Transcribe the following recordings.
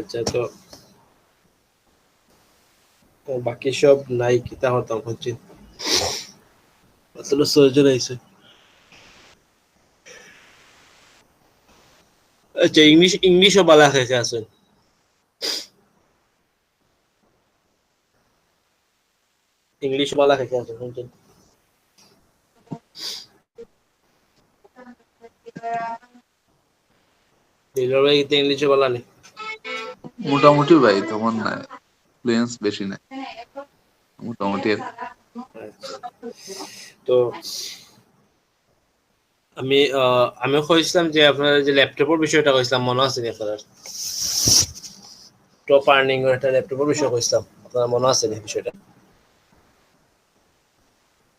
আচ্ছা, তো বাকি সব নাই কিতা হতাম হচ্ছে আসলে সহজে আইছে। আচ্ছা, ইংলিশও বালা খাইছে আছেন? ইংলিশ বালা খাইছে আছেন শুনছেন? দিলর ভাই তো ইংলিশে বলা নেই? মোটামুটি ভাই, তেমন নাই, ফ্লুয়েন্স বেশি নাই, মোটামুটি। আচ্ছা, তো আমি কইছিলাম যে আপনার যে ল্যাপটপের বিষয়টা কইছিলাম, মনে আছে নি আপনার? টপ আর্নিং এর একটা ল্যাপটপের বিষয় কইছিলাম, আপনার মনে আছে নি বিষয়টা?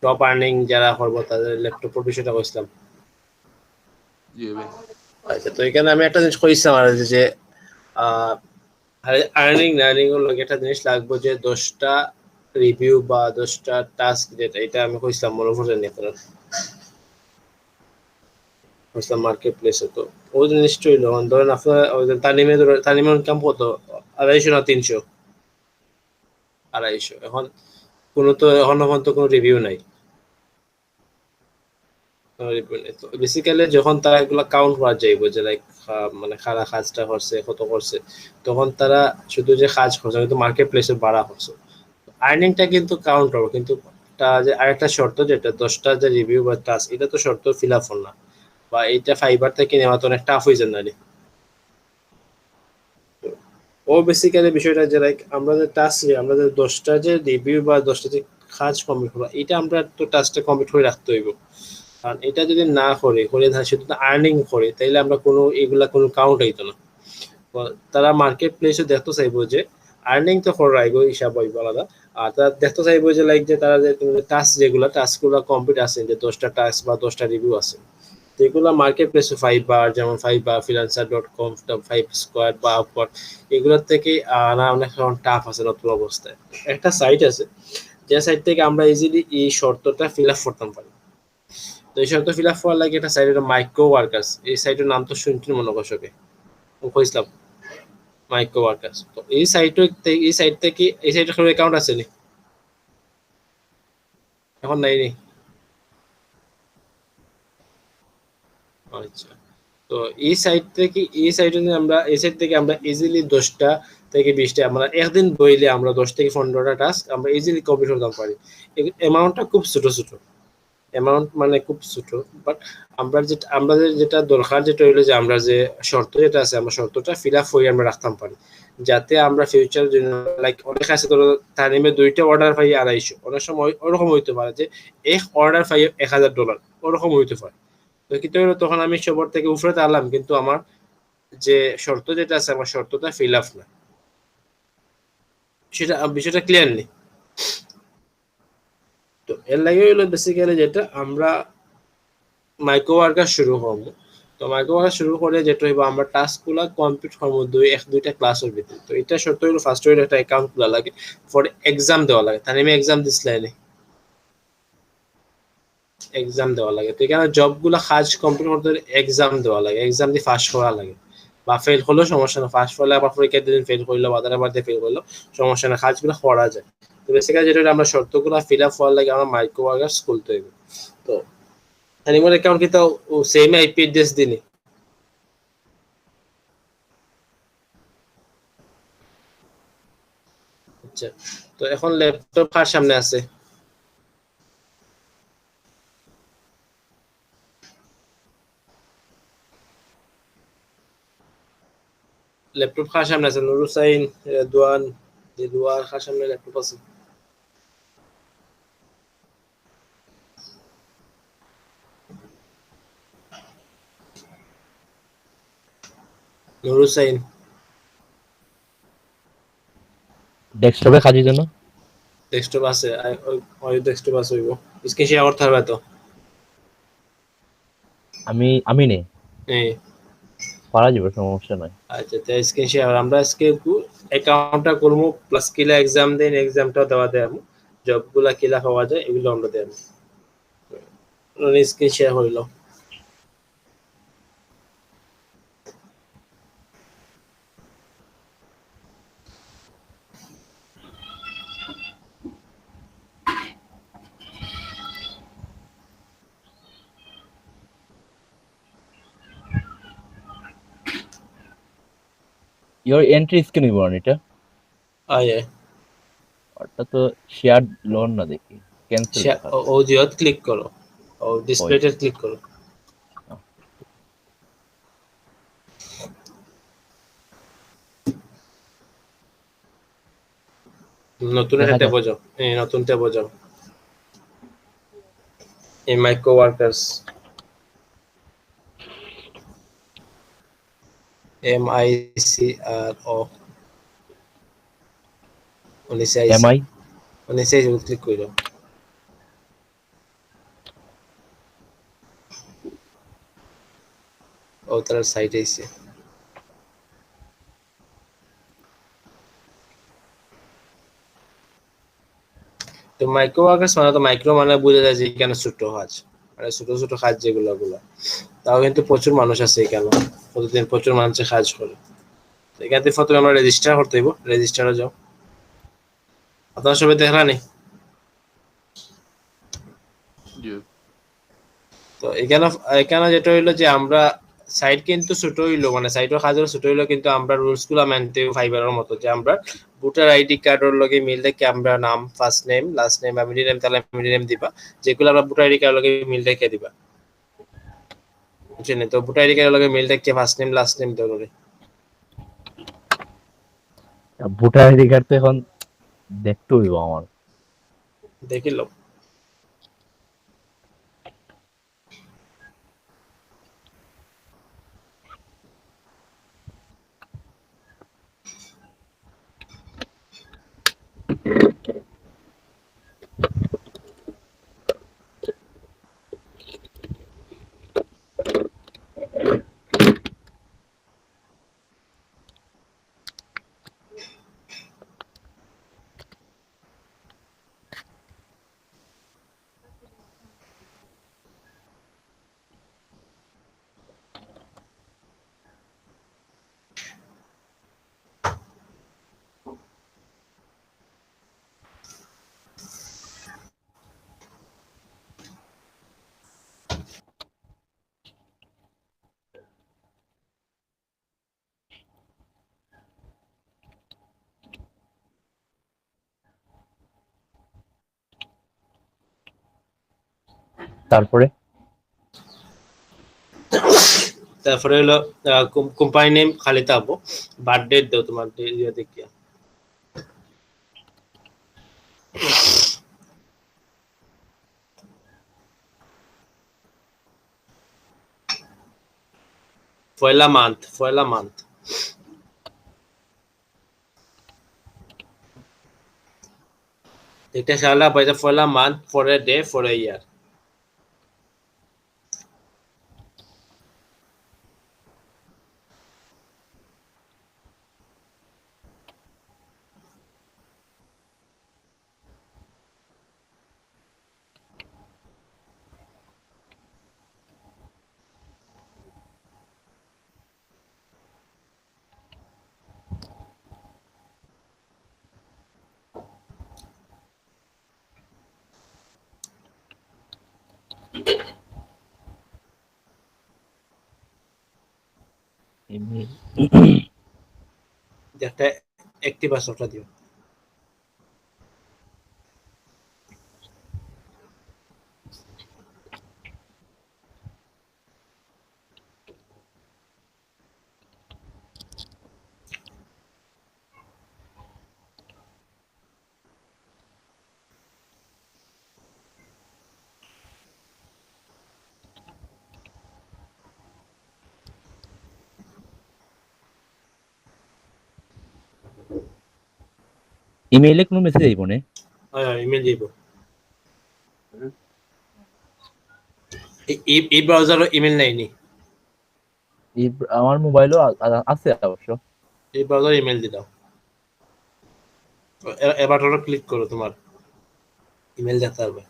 টপ আর্নিং যারা করবো তাদের ল্যাপটপের বিষয়টা কইছিলাম। জি ভাই। আচ্ছা, তো এখানে আমি একটা জিনিস কইছিলাম আর যে আর্নিং এর লগে একটা জিনিস লাগবে যে 10টা রিভিউ বা 10টা টাস্ক, যেটা এটা আমি কইছিলাম মনে পড়ে নি আপনার? কইছিলাম মার্কেট প্লেসে। তো ওই জিনিসটা হইলো, ধরেন আপনার তানিমের ইনকাম কত? 250 না 300? 250। এখন এখনো পর্যন্ত কোনো রিভিউ নাই। বেসিক্যালি যখন তারা এগুলা কাউন্ট করা যাইব যে লাইক মানে খারা কাজটা করছে কত করছে, তখন তারা শুধু যে কাজ করছে কিন্তু মার্কেট প্লেসে বাড়া করছে, আর্নিংটা কিন্তু কাউন্ট হবে। কিন্তু যে আরেকটা শর্ত, যেটা 10টা যে রিভিউ বা টাস্ক, এটা তো শর্ত ফিল আপ না, বা এইটা ফাইবার থেকে নেওয়া তো অনেক টাফ হয়ে যায় না? ও বেসিক্যালি বিষয়টা যে লাইক আমরা যে টাস্ক, আমরা যে 10টা যে রিভিউ বা 10টা যে কাজ কমপ্লিট করা, এটা আমরা তো টাস্কটা কমপ্লিট করে রাখতে হইব। কারণ এটা যদি না করে শুধু আর্নিং করে, তাইলে আমরা কোনো এগুলা কোনো কাউন্ট হইতো না। তারা মার্কেট প্লেসে দেখতে চাইবো যে আর্নিং তো করাইব, হিসাব হইব আলাদা। আর তারা দেখতে চাইবো যে লাইক যে তারা যে টাস্ক টাস্কগুলো কমপ্লিট আছে, যে 10টা টাস্ক বা 10টা রিভিউ আছে, যেগুলো মার্কেট প্লেসে ফাইবার, যেমন ফাইবার, ফ্রিল্যান্সার.com, ফাইভ স্কোয়াড বা আপওয়ার্ক, এগুলোর থেকে আনা অনেক টাফ আছে নতুন অবস্থায়। একটা সাইট আছে, যে সাইট থেকে আমরা ইজিলি এই শর্তটা ফিল আপ করতাম পারি। তো এই শর্ত ফিল আপ করার লাগে একটা সাইট, মাইক্রো ওয়ার্কার্স। এই সাইটের নাম তো শুনছেন মনে কষকে, কইছিলাম মাইক্রো ওয়ার্কার্স। তো এই সাইট থেকে এই সাইটের কোনো অ্যাকাউন্ট আছে নি? এখন নাই নি? আচ্ছা, তো এই সাইট থেকে আমরা ইজিলি 10টা থেকে 20টা, আমরা একদিন বইলে আমরা 10 থেকে 15টা টাস্ক আমরা ইজিলি কমপ্লিট করতে পারি। অ্যামাউন্টটা খুব ছোট ছোট, অ্যামাউন্ট মানে খুব ছোট। বাট আমাদের যেটা দরকার, যেটা হইলো যে আমরা যে শর্ত যেটা আছে, আমরা শর্তটা ফিল আপ হয়ে আমরা রাখতাম পারি, যাতে আমরা ফিউচার জন্য লাইক অনেক আছে ধরো তানিমে 2টা অর্ডার পাই 250, অনেক সময় ওরকম হইতে পারে যে এক অর্ডার পাই $1000, ওরকম হইতে পারে। তো কিন্তু তখন আমি সবার থেকে উপরে আনলাম, কিন্তু আমার যে শর্ত যেটা আছে, আমার শর্তটা ফিল আপ না। সেটা বিষয়টা ক্লিয়ার নেই? তো এর লাগে হইলো বেসিক্যালি যেটা আমরা মাইক্রো ওয়ার্কার শুরু করবো। তো মাইক্রো ওয়ার্কার শুরু করে যেটা হইব, আমরা টাস্কগুলো কমপ্লিট করবো 2-1-2টা ক্লাসের ভিতরে। তো এটা শর্ত হইলো ফার্স্ট হইলো একটা অ্যাকাউন্ট খোলা লাগে, পরে এক্সাম দেওয়া লাগে। তাহলে আমি এক্সাম দিছিলাম, এক্সাম দেওয়া লাগে। তো এখানে জবগুলো কাজ কমপ্লিট করতে এক্সাম দেওয়া লাগে, এক্সাম দিয়ে পাস করা লাগে। বা ফেল হলেও সমস্যা না, পাস করলে আবার পরীক্ষা দিন ফেল করলো বা তারা আবার ফেল করলো, সমস্যা না, কাজগুলো করা যায়। তো বেসিক্যালি যেটা আমরা শর্তগুলো ফিল আপ করার লাগে আমরা মাইক্রো ওয়ার্কার খুলতে হইব। তো অ্যানিমাল অ্যাকাউন্ট কি তাও সেম আইপি অ্যাড্রেস দিনি? আচ্ছা, তো এখন ল্যাপটপ কার সামনে আছে? ল্যাপটপ কার সামনে আছে? নুর হুসাইন, রেদওয়ান, দিলওয়ার, কার সামনে ল্যাপটপ আছে? নুর হুসাইন ডেস্কটপে কাজের জন্য ডেস্কটপ আছে? ওই ডেস্কটপ আছে হইব, স্ক্রিন শেয়ার করতে হবে তো? আমি নেই, এই পারা যাবে, সমস্যা নাই। আচ্ছা, তো স্ক্রিন শেয়ার আমরা আজকে অ্যাকাউন্টটা করবো, প্লাস কিলা এক্সাম দেন, এক্সামটা দেওয়া দেয়, জবগুলা কিলা পাওয়া যায় এগুলো আমরা দেব। স্ক্রিন শেয়ার হইল। ইওর এন্ট্রি স্ক্রিন নিব না এটা, আয়ে ওটা তো শেয়ার লোন না দেখি, ক্যান্সেল দেখা অডিওত ক্লিক করো, ও ওই ডিসপ্লেতে ক্লিক করো। নতুন দেখা একটা যায়। ট্যাবে যাও, এই নতুন ট্যাবে যাও, এই মাইক্রো ওয়ার্কার্স, MICRO, নিচে আইছে, এমআই নিচে আইছে, ক্লিক করো। ও তার সাইট আইছে। তো মাইক্রো ওয়ার্কার্স মানে, তো মাইক্রো মানে বোঝা যায় যে এখানে ছোট কাজ, মানে ছোট ছোট কাজ যেগুলো গুলা, তাও কিন্তু প্রচুর মানুষ আছে এখানে, প্রতিদিন প্রচুর মানুষের কাজ করে। তো এখান থেকে প্রথমে আমরা রেজিস্টার করতে হইব, রেজিস্টারে যাও। আপনারা সবাই দেখলানি? জি তো এখানে এখানে যেটা হইলো যে আমরা সাইট কিন্তু ছোট হইলো, মানে সাইটের কাজ ছোট হইলো, কিন্তু আমরা রুলস গুলা মানতে ফাইবারের মতো, যে আমরা ভোটার আইডি কার্ডের লগে মিল রেখে আমরা নাম, ফার্স্ট নেম, লাস্ট নেম বা মিডল নেম, তাহলে মিডল নেম দিবা, যেগুলো আমরা ভোটার আইডি কার্ডের লগে মিল রেখে দিবা, বুঝছেন? তো ভোটার আইডি কার্ডের লগে মিল রেখে ফার্স্ট নেম লাস্ট নেম ধরে ভোটার আইডি কার্ড তো এখন দেখতে হইব আমার। দেখিল। তারপরে তারপরে হলো কোম্পানি নেম খালি থাকবো, বার্থডে দাও তোমার ইয়ে দেখিয়া। পয়লা মান্থ, পয়লা মান্থ, একটা সালা পয়লা পয়লা month, for a day, for a year. Email একটা একটি পাসওয়ার্ডটা দিও। ইমেইলে কোনো মেসেজ আইব না? ইমেল দিব। এই ব্রাউজারও ইমেল নেয়নি, আমার মোবাইলও আছে অবশ্য। এই ব্রাউজার ইমেল দিয়ে দাও। এবার ওটা ক্লিক করো, তোমার ইমেল দেখতে পারবে।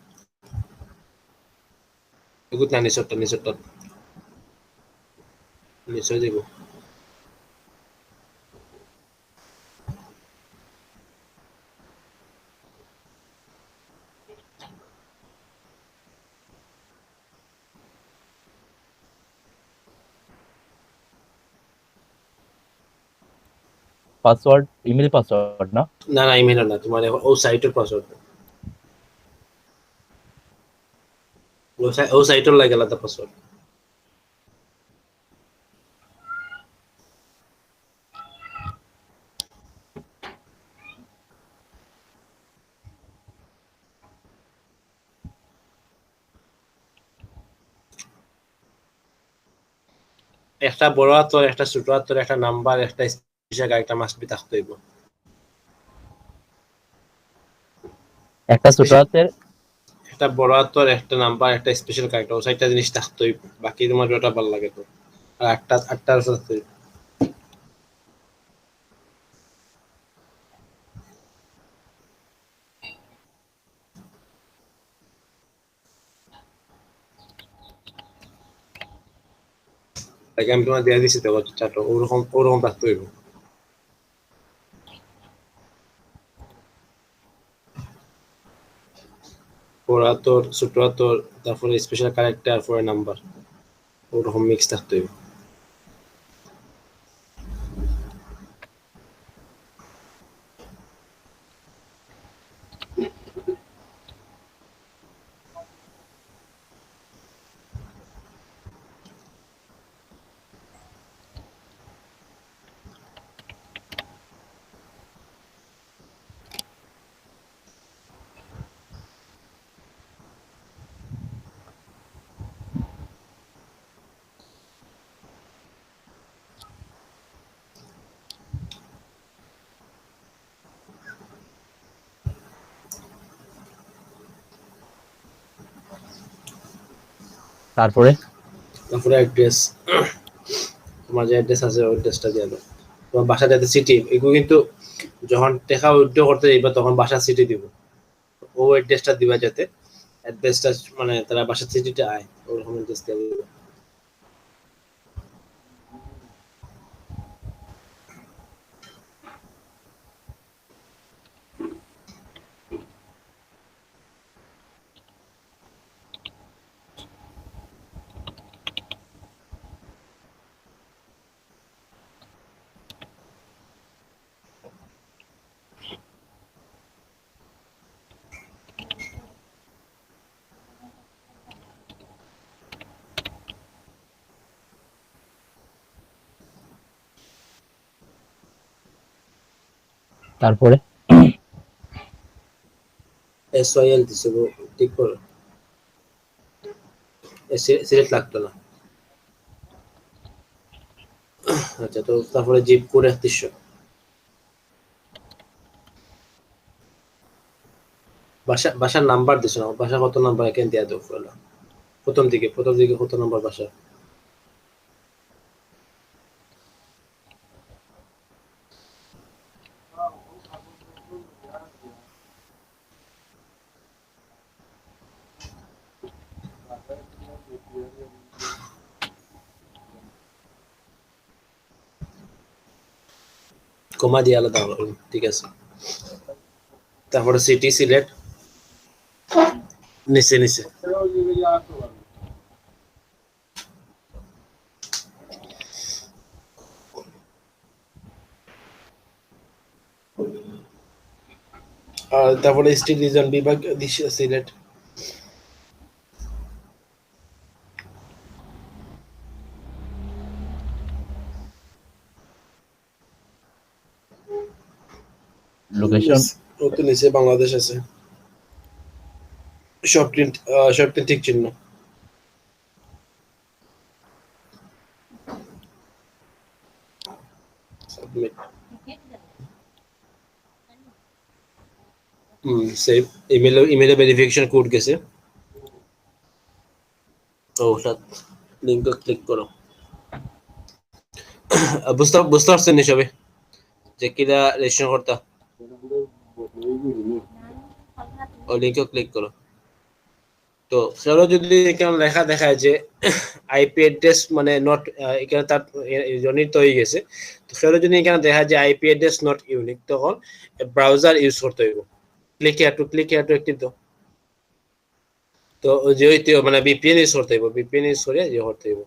এগুলো না, নিচরটা নিচরটা নিচয় দিব। পাসওয়ার্ড ইমেল পাসওয়ার্ড না? না না ইমেল না, তোমার ও সাইটের পাসওয়ার্ড, ও সাইটের লাগে আলাদা পাসওয়ার্ড। একটা বড় হাতর, একটা ছোট হাতর, একটা নাম্বার, একটা স্পেশাল একটা মাস্ট বি থাকতে হইব। একটা ছোট হাতের একটা বড় হাতর, একটা নাম্বার, একটা স্পেশাল ক্যারেক্টার, ও সাইটটা জিনিস থাকতে হইব। বাকি তোমার যেটা ভালো লাগে তো, আর আটটার থাকতে হইব। তাকে আমি তোমার দিয়ে দিচ্ছি তো চারটা, ওরকম থাকতে হইব। বড় হাতর, ছোট হাতর, তারপরে স্পেশাল ক্যারেক্টার, পরে নাম্বার, ওরকম মিক্স থাকতে হইব। তারপরে তারপরে অ্যাড্রেস, তোমার যে অ্যাড্রেস আছে ওই অ্যাড্রেসটা দিয়ে দাও। তোমার বাসা যাতে সিটি, এগুলো কিন্তু যখন টাকা উইথড্র করতে যাইবা তখন বাসা সিটি দিব, ও অ্যাড্রেসটা দিবা যাতে অ্যাড্রেসটা মানে তারা বাসা সিটিতে আয়, ওরকম অ্যাড্রেস দিয়ে দিবা। তারপরে SYL দিছে গো, ঠিক করো, সিলেক্ট লাগতো না। আচ্ছা, তো তারপরে জিপ কোড ৩১০০, বাসার নাম্বার দিছো না, বাসা কত নাম্বার এখানে দিয়ে দাও পয়লা। প্রথম দিকে কত নাম্বার বাসা? কমা দিয়ে আলাদা হলো, ঠিক আছে। তারপরে সিটি সিলেক্ট, নিচে নিচে আর তারপরে স্টেট রিজন বিভাগ সিলেক্ট। লোকেশন ও তো নিচে বাংলাদেশ আছে, সবটি ঠিক চিহ্ন। Submit, save. ইমেলে ভেরিফিকেশন কোড গেছে, তো ওটা লিংক ক্লিক করো। বুঝতে পারছেন নি সবে যে কিরা রেজিস্ট্রেশন করতা? ও লিংকে ক্লিক করো। তো সেটা যদি এখানে লেখা দেখায় যে আইপি অ্যাড্রেস মানে নট, এখানে তার জনিত হয়ে গেছে, তো সেটা যদি এখানে দেখা যায় আইপি অ্যাড্রেস নট ইউনিক, তখন ব্রাউজার ইউজ করতে হইব। ক্লিক হিয়ার টু একটি তো যেহেতু মানে ভিপিএন ইউজ করতে হইব, ভিপিএন ইউজ করে যে করতে হইব।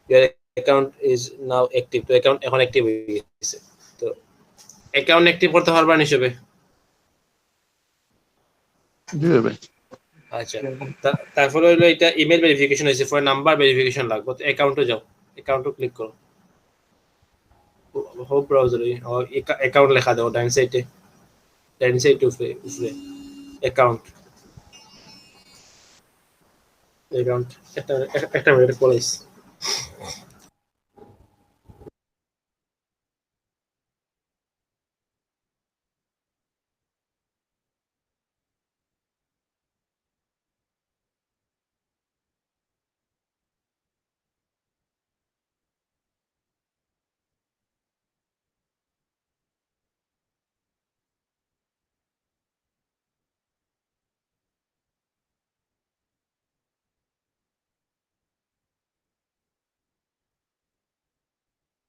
your account is now active, তো অ্যাকাউন্ট এখন অ্যাক্টিভ হয়ে গেছে। তো অ্যাকাউন্ট অ্যাক্টিভ করতে পারবেন হিসেবে। জি ভাই। আচ্ছা, তারপরে হইলো এটা ইমেল ভেরিফিকেশন হয়েছে, পরে নাম্বার ভেরিফিকেশন লাগবে। তো অ্যাকাউন্টে যাও, অ্যাকাউন্টে ক্লিক করো, হোম ব্রাউজারে অ্যাকাউন্ট লেখা দাও ডাইন সাইডে, ডাইন সাইড উপরে উপরে অ্যাকাউন্ট, অ্যাকাউন্ট একটা মিনিট কলেজ।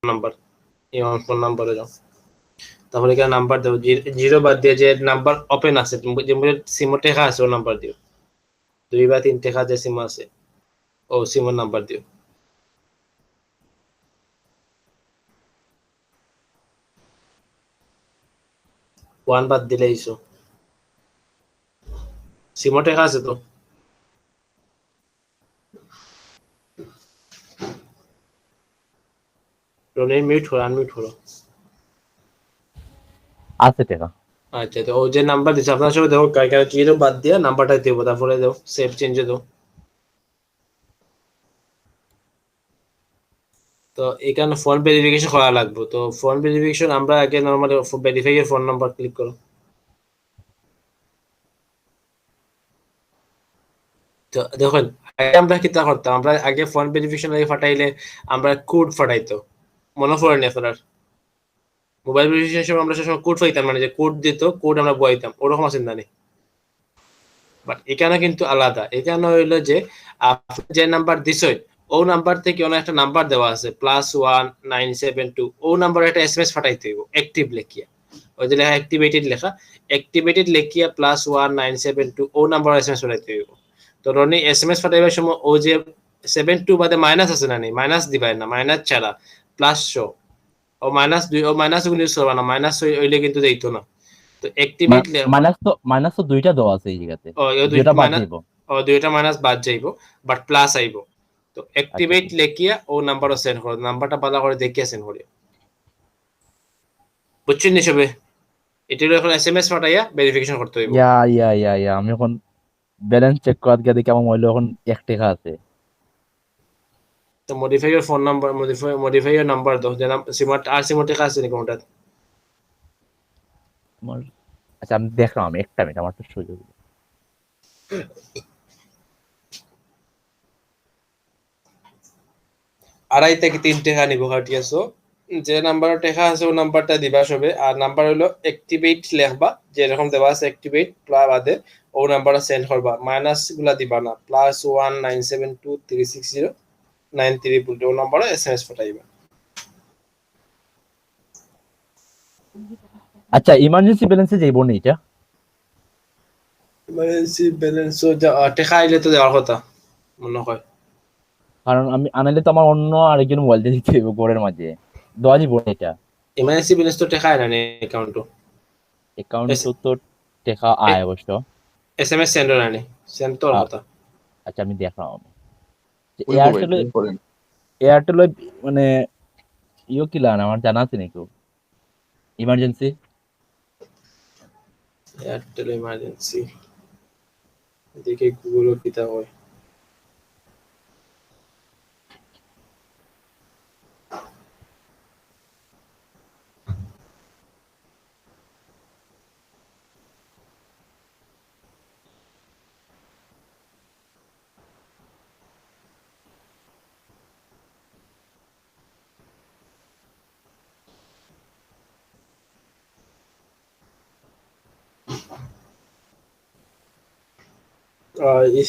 নাম্বার, এই আমার ফোন নাম্বারে যাও, তারপরে এখানে নাম্বার দাও, জিরো বাদ দিয়ে যে নাম্বার ওপেন আছে, যে সিমো টেকা আছে ও নাম্বার দিও, 2 বা 3 টেকা যে সিম আছে ও সিমের নাম্বার দিও। 1 বাদ দিলে ইসো, সিমো টেকা আছে তো। রনির মিউট করো, আনমিউট করো। আছে টাকা। আচ্ছা, তো ও যে নাম্বার দিচ্ছে আপনার সঙ্গে দেখো, কার জিরো বাদ দিয়ে নাম্বারটা দিব, তারপরে দাও সেভ চেঞ্জে দাও। তো এখানে ফোন ভেরিফিকেশন করা লাগবে। তো ফোন ভেরিফিকেশন আমরা আগে নরমালি ভেরিফাই এর ফোন নাম্বার ক্লিক করো। তো দেখুন, আগে আমরা কিতা করতাম, আমরা আগে ফোন ভেরিফিকেশন আগে ফাটাইলে আমরা কোড ফাটাইতো, মনে পড়ে নি আপনার? মোবাইল ভেরিফিকেশন সময় আমরা সবসময় কোড পাইতাম, মানে যে কোড দিত, কোড আমরা বইতাম, ওরকম আছে না? বাট এখানে কিন্তু আলাদা। এখানে হইলো যে আপনি যে নাম্বার দিছেন ও নাম্বার থেকে অনেক একটা নাম্বার দেওয়া আছে +1972, ও নাম্বার একটা এসএমএস ফাটাইতে হইব অ্যাক্টিভ লেখিয়া, ওই যে লেখা অ্যাক্টিভেটেড, লেখা অ্যাক্টিভেটেড লেখিয়া +1972 ও নাম্বার এসএমএস ফাটাইতে হইব। তো রনি এসএমএস ফাটাইবার সময় ও যে 72 বাদে মাইনাস আছে না, নেই মাইনাস দিবাই না, মাইনাস ছাড়া প্লাস শো, ও -2, ও মাইনাস গুলো ইউজ করবা না, মাইনাস হইলে কিন্তু দেইতো না। তো অ্যাক্টিভেট, মাইনাস তো দুইটা দেওয়া আছে এই জায়গাতে, ও যেটা বাদ মাইনাস, যাইব। ও দুইটা মাইনাস বাদ যাইব, বাট প্লাস আইব। তো আচ্ছা অ্যাক্টিভেট লেখিয়া ও নাম্বারও সেন্ড করো, নাম্বারটা ভালো করে দেখিয়া সেন্ড করিও, বুঝছেন নি সবে? এটা হলো এখন এসএমএস পাঠাইয়া ভেরিফিকেশন করতে হইব। ইয়া ইয়া ইয়া ইয়া আমি এখন ব্যালেন্স চেক করার গিয়ে দেখি আমার মোবাইলে এখন 1 টাকা আছে। তো modify your phone number, modify your number দাও, যে সিমার আর সিমার টেকা আছে নি কোনটা? আমার আচ্ছা আমি দেখলাম, আমি একটা মিনিট, আমার তো সুযোগ। 2.5 থেকে 3 টাকা নিব হাটিয়াছো, যে নাম্বার টেকা আছে ও নাম্বারটা দিবা সবে, আর নাম্বার হলো অ্যাক্টিভেট লেখবা, যেরকম দেওয়া আছে অ্যাক্টিভেট প্লাস বাদে ও নাম্বারটা সেন্ড করবা, মাইনাস গুলা দিবা না, +1972360933 ও নাম্বারে এসএমএস পাঠাইবা। আচ্ছা ইমার্জেন্সি ব্যালেন্সে যাইব না এটা? ইমার্জেন্সি ব্যালেন্স টেকা আইলে তো দেওয়ার কথা মনে হয়। কারণ আমি আনাইলে তো আমার অন্য আরেকজন মোবাইল দিয়ে দিতে হইব ঘরের মাঝে, দেওয়া যাইব না এটা? ইমার্জেন্সি ব্যালেন্স তো টেকা আয় না অ্যাকাউন্টও, অ্যাকাউন্ট তো টাকা আয় অবশ্য। এসএমএস সেন্ড না নি, সেন্ড তোর আ- কথা। আচ্ছা আমি দেখলাম, আমি ওই ভাই এয়ারটেল, ট্রাই করেন। এয়ারটেল মানে ইও কি লান আমার জানা আছে নাকি ইমার্জেন্সি? এয়ারটেল ইমার্জেন্সি, দেখি গুগলও কিতা হয়।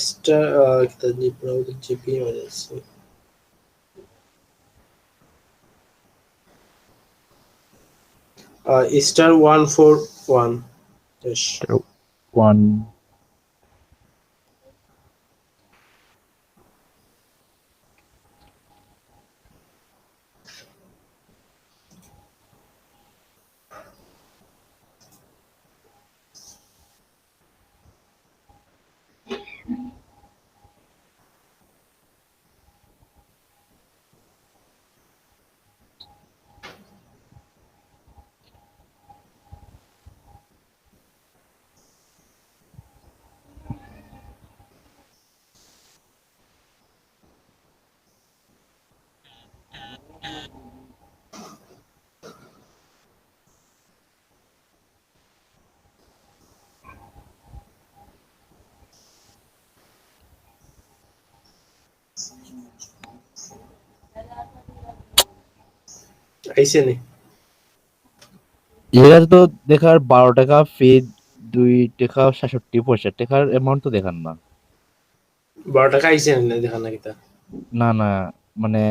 স্টার কিতা GP emergency, star 141, yes. One আইছে নি এর কাছে তো দেখার 12 টাকা ফি, 2 টাকা 67 পয়সা টাকার অ্যামাউন্ট তো দেখান না। 12 টাকা আইছে নি দেখা না কিতা না না, মানে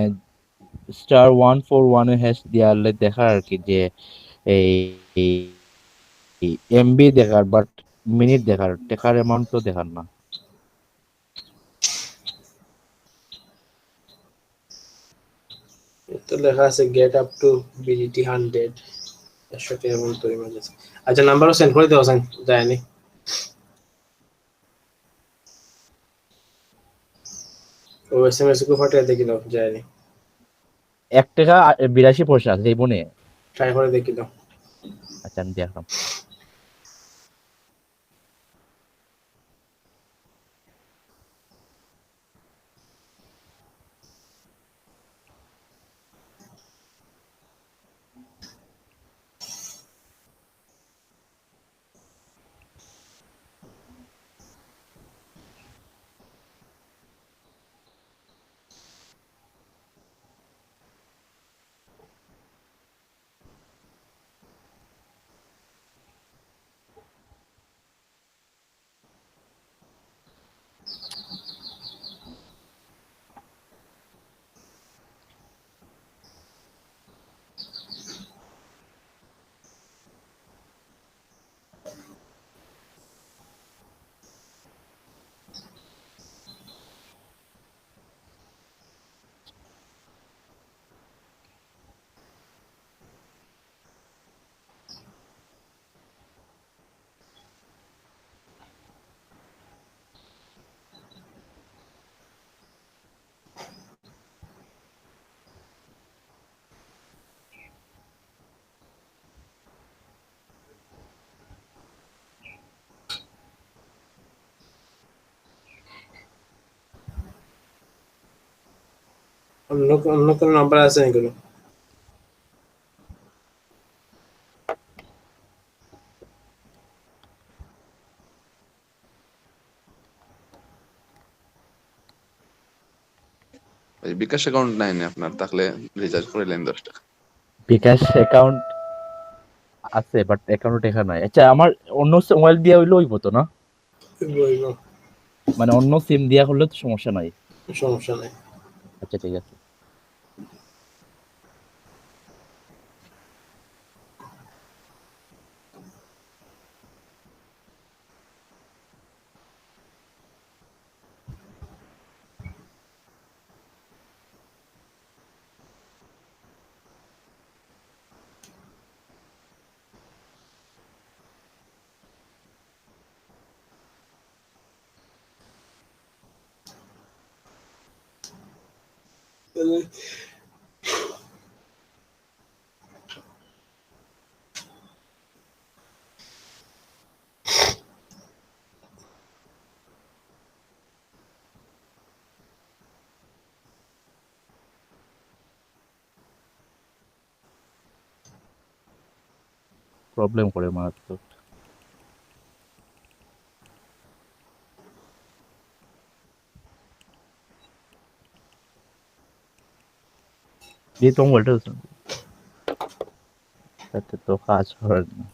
*141 এ হ্যাশ দিয়ালে দেখার আর কি যে এই এমবি দেখার, বাট মিনিট দেখার টাকার অ্যামাউন্ট তো দেখার না। তো লেখা আছে গেট আপ টু বিডিটি 100 100 টাকা মতো ইমার্জেন্সি। আচ্ছা নাম্বারও সেন্ড করে দেওয়া যায়নি ও এসএমএস কো ফাটিয়ে দেখি দাও যায়নি 1 টাকা 82 পয়সা আছে এই বনে। ট্রাই করে দেখি দাও আচ্ছা আমি দেখলাম। অন্য কোনো নাম্বার আছে নাকি ভাই বিকাশ অ্যাকাউন্ট নাই না আপনার, থাকলে রিচার্জ করে নেন 10 টাকা। বিকাশ অ্যাকাউন্ট আছে বাট অ্যাকাউন্টে টাকা নাই। আচ্ছা আমার অন্য মোবাইল দিয়া হইলে হইব তো না, বইব মানে অন্য সিম দিয়া করলে তো সমস্যা নাই। সমস্যা নাই আচ্ছা ঠিক আছে। প্রবলেম করে মারাত্মক। দিয়ে তো মোবাইলটা তাতে তো কাজ হয় না।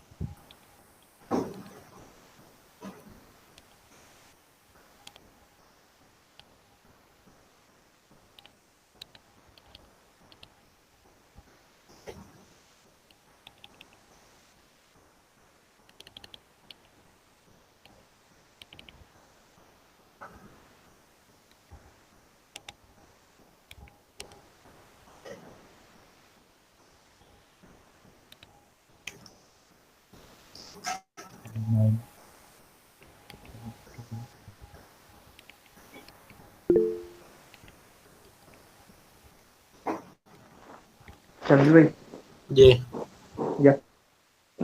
শামিল ভাই, জি যা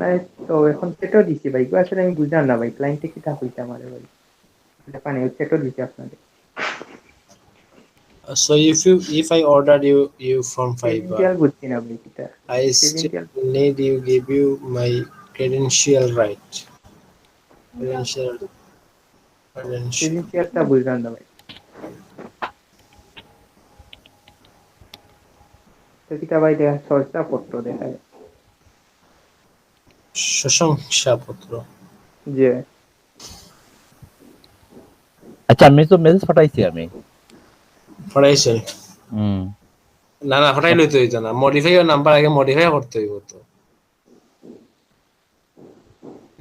নাই তো এখন সেটও দিছি ভাই গো, আসলে আমি বুঝলাম না ভাই ক্লায়েন্টে কি তা হইতে আমারে ভাই এটা পানি সেটও দিছি আপনাদের so if I order you from Fiverr credential বুঝছি না ভাই কিটা I credential still need you give you my credential right credential credential ক্রেডেনশিয়ালটা বুঝলাম না ভাই, কিতা ভাই দেখা চর্চাপত্র দেখায় প্রশংসাপত্র যে আচ্ছা আমি তো মেসেজ পাঠাইছি আমি। পড়াইছেন? হুম। না না হঠাৎ লইতে হইতো না, মডিফাই নাম্বার আগে মডিফাই করতে হইব তো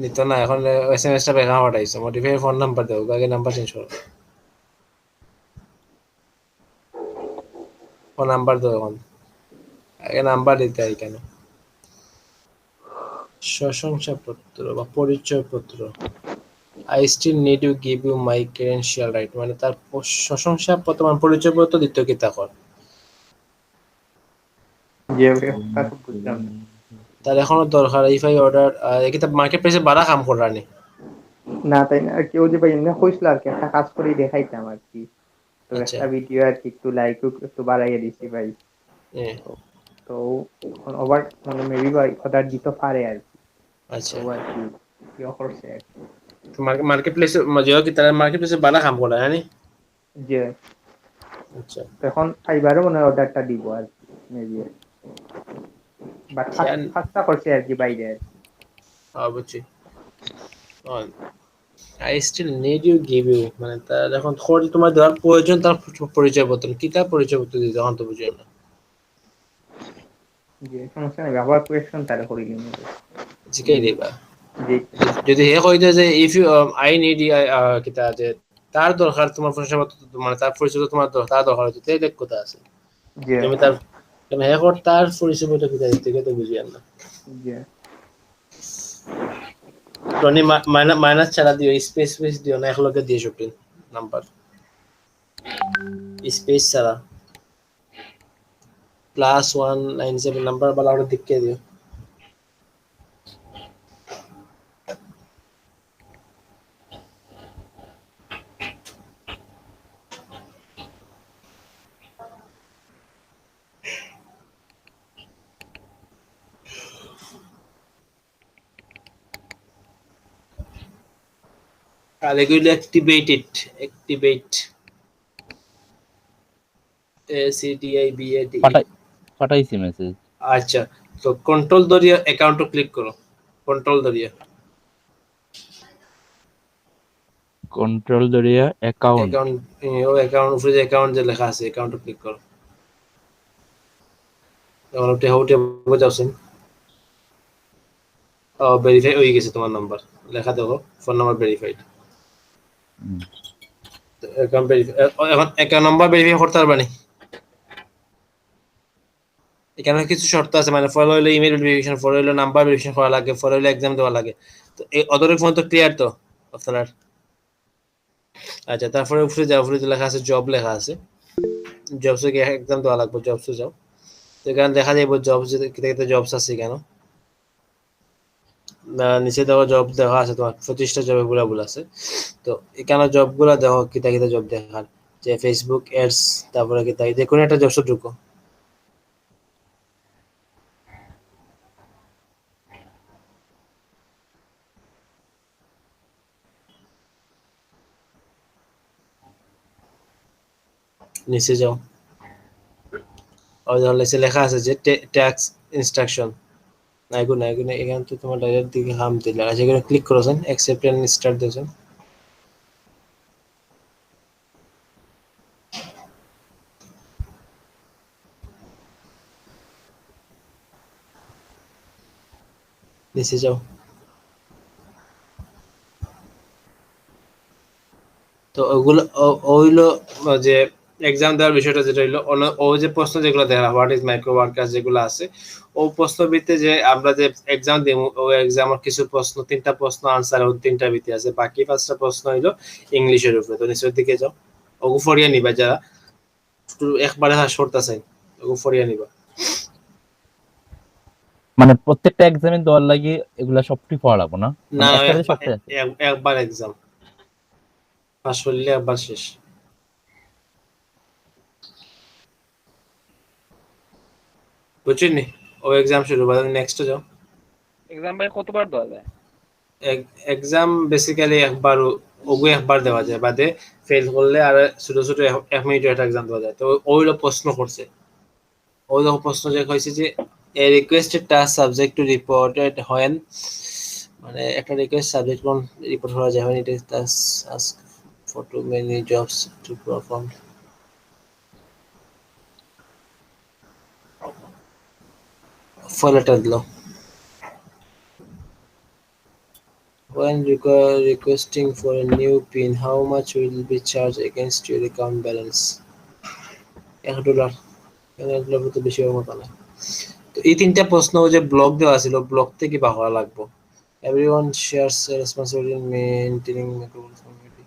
নিত না। এখন এসএমএস টা বেকার পাঠাইছে, মডিফাই ফোন নাম্বার দাও, আগে নাম্বার চেঞ্জ করো, ফোন নাম্বার দাও এখন, আগে নাম্বার দিতে হয় কেন? প্রশংসাপত্র বা পরিচয়পত্র, I still need you give you my credential right, মানে তার প্রশংসাপত্র মানে পরিচয়পত্র দিতে কি তা কর। যে কথা তো বুঝলাম না। তার এখনো দরকার ইফ আই অর্ডার এটা মার্কেট প্রাইসে বাড়া কাম করানি। না তাই না, আর কেউ যে ভাই এমনি কইছিল আর কি একটা কাজ করে দেখাইতাম আর কি, তো আচ্ছা একটা ভিডিও আর কি একটু লাইক একটু বাড়াইয়া দিছি ভাই। তো এখন ওভার মানে মেবি ভাই অর্ডার দিতে পারে আর কি, আচ্ছা তো আর কি ইয়ে করছে আর কি। মার্কেট প্লেসে মজা কি তার মার্কেট প্লেসে বাড়া কাম করা হ্যাঁ নি? যে আচ্ছা তো এখন ফাইবারও মনে হয় অর্ডারটা দিব আর কি মেবি, বাট কেন ফার্স্টটা করছে আর কি বাইরে আর কি। বুঝছি। I still need you give you মানে তার এখন খোঁজ তোমার দেওয়ার প্রয়োজন, তার পরিচয়পত্র কি, তার পরিচয়পত্র দিতে এখন তো বুঝি না। যে সমস্যা নেই, ব্যবহার কোয়েকশন তারা করে নিয়ে নেবে। জিকাই দিবা যে যদি হে কই যে ইফ ইউ আই নিড কিতা যে তার দরকার তোমার পরিচয়পত্র, মানে তার পরিচয় তোমার তার দরকার হচ্ছে তাই দেখ কথা আছে, যে তুমি তার কেন হে কর তার পরিচয়পত্র কিতা দিতে তো বুঝি না। যে টনি মাইনাস ছাড়া দিও, স্পেস স্পেস দিও না, একলগে দিয়ে শুটিং নাম্বার স্পেস ছাড়া +197 নাম্বার বালা ওটা দিকে দিও। আর এগুলো অ্যাক্টিভেট ACTIBAT। পাঠাইছি মেসেজ। আচ্ছা তো কন্ট্রোল দরিয়া অ্যাকাউন্টে ক্লিক করো, কন্ট্রোল দরিয়া কন্ট্রোল দরিয়া অ্যাকাউন্ট। অ্যাকাউন্ট, ও অ্যাকাউন্ট উপরে যে অ্যাকাউন্ট যে লেখা আছে অ্যাকাউন্টে ক্লিক করো, তখন ওটা হোটে বোঝাওছেন ভেরিফাই হয়ে গেছে তোমার নাম্বার লেখা দেখো, phone number verified. Account verify, এখন অ্যাকাউন্ট নাম্বার ভেরিফাই করতে পারবা নি? এখানে কিছু শর্ত আছে, মানে ফলো হইলে ইমেল ভেরিফিকেশন, ফলো হইলে নাম্বার ভেরিফিকেশন করা লাগে, ফলো হইলে এক্সাম দেওয়া লাগে। তো এই অদরের ফোন তো ক্লিয়ার তো আপনার? আচ্ছা তারপরে উপরে যাও, উপরে লেখা আছে জব লেখা আছে, জবসে গিয়ে এক্সাম দেওয়া লাগবে, জবসে যাও। তো এখানে দেখা যাবে জবস কিতে জবস আছে কেন, নিচে দেখো জব দেখা আছে তোমার 25টা জব এগুলো আছে। তো এখানে জবগুলো দেখো কিতা কিতা জব দেখার, যে ফেসবুক অ্যাডস, তারপরে কিতা যে কোনো একটা জবস ঢুকো, নিচে যাও, আর নিচে লেখা আছে যে ট্যাক্স ইনস্ট্রাকশন, না এগুলো এখানে তো তোমার ডাইরেক্ট দিকে হাম দিলে আছে, এখানে ক্লিক করেছেন অ্যাকসেপ্ট এন্ড স্টার্ট দিয়েছেন। নিচে যাও, তো ওগুলো ওইলো যে এক্সাম দেওয়ার বিষয়টা যেটা হইলো, ও যে প্রশ্ন যেগুলো দেখা হোয়াট ইজ মাইক্রো ওয়ার্কার্স যেগুলো আছে, ও প্রশ্ন ভিত্তিতে যে আমরা যে এক্সাম দিই, ও এক্সামের কিছু প্রশ্ন 3টা প্রশ্ন আনসার ও 3টা ভিত্তি আছে, বাকি 5টা প্রশ্ন হইলো ইংলিশের উপরে। তো নিচের দিকে যাও, ওগু ফরিয়া নিবা, যারা একবারে শর্ট আছে ওগু ফরিয়া নিবা। মানে প্রত্যেকটা এক্সামে দেওয়ার লাগে এগুলা সবটি পড়া লাগবে না? না মানে একটাতে সবটাই আছে। একবার এক্সাম পাস করলে একবার শেষ। বুঝছেন নি? ও এক্সাম শুরু, বাদ নেক্সট যাও। এক্সাম ভাই কতবার দেওয়া যায়? এক্সাম বেসিক্যালি একবার, ওগু একবার দেওয়া যায়, বাদে ফেল করলে আর ছোট ছোট 1 মিনিট একটা এক্সাম দেওয়া যায়। তো ওইলো প্রশ্ন করছে, ওই দেখো প্রশ্ন যে হয়েছে যে a requested task subject to reported when, মানে একটা রিকোয়েস্ট সাবজেক্ট কোন রিপোর্ট করা যায়, it is task ask for too many jobs to perform. ফলেটা দিল when requesting for a new pin, how much will be charged against your account balance? $1 $1 তো বেশি হওয়ার মতো না। তো এই তিনটা প্রশ্ন যে ব্লক দেওয়া ছিল, ব্লক থেকে বাহরা লাগবো। Everyone shares responsibility in maintaining community.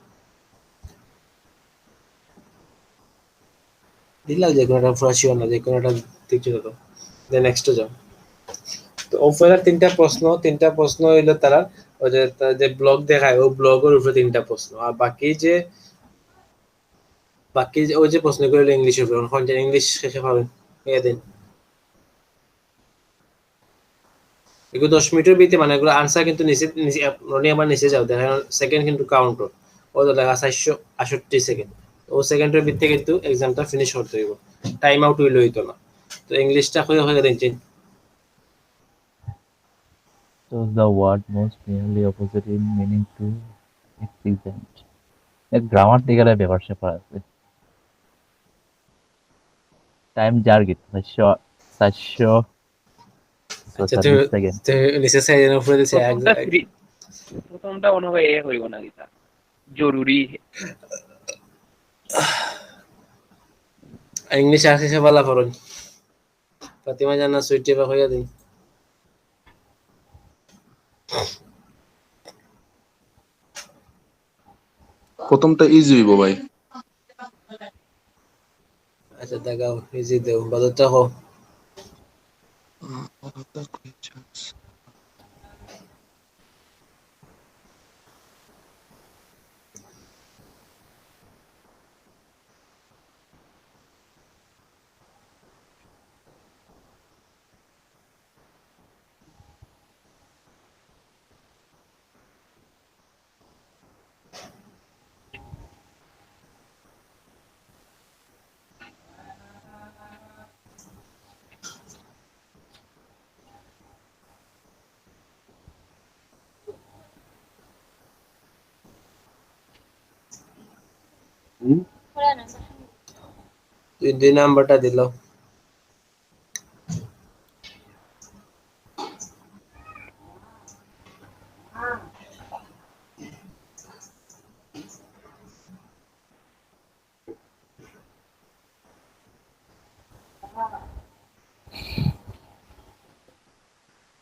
দিলা যে কোনটা ফ্রাশিও না, যে কোনটা দেখছো তো দেন নেক্সট যাও। তো ওপরের তিনটা প্রশ্ন হইলো তারা ওই যে ব্লগ দেখায় ও ব্লগের উপরে তিনটা প্রশ্ন, আর বাকি যে ওই যে প্রশ্নগুলো হলো ইংলিশের উপরে। এখন ইংলিশ শেষে পাবেন দিন এগুলো 10 মিনিটের ভিতরে, মানে এগুলো আনসার কিন্তু নিচে রনি আবার নিচে যাও দেখা সেকেন্ড কিন্তু কাউন্ট ও তো লেখা 468 সেকেন্ড। ও সেকেন্ডের ভিতরে কিন্তু এক্সামটা ফিনিশ করতে হইব, টাইম আউট হইলো হইতো না। তো ইংলিশটা হয়ে দিন। So the word most nearly opposite in meaning to exigent. Grammar দিকে ব্যাপার স্যাপার আছে। টাইম যার গিট 400 আচ্ছা 470 সেকেন্ড। তো নিচে সাইডের উপরে দিছে প্রথমটা মনে হয় এ হইব না গীতা জরুরি। ইংলিশ আর শেষে বলা পড়ুন ফাতিমা জান্নাত সুইটি বা হইয়া দিন। প্রথমটা ইজি হইব ভাই। আচ্ছা দেখাও ইজি দেও বাদরটা হো। তুই 2 নাম্বারটা দিল।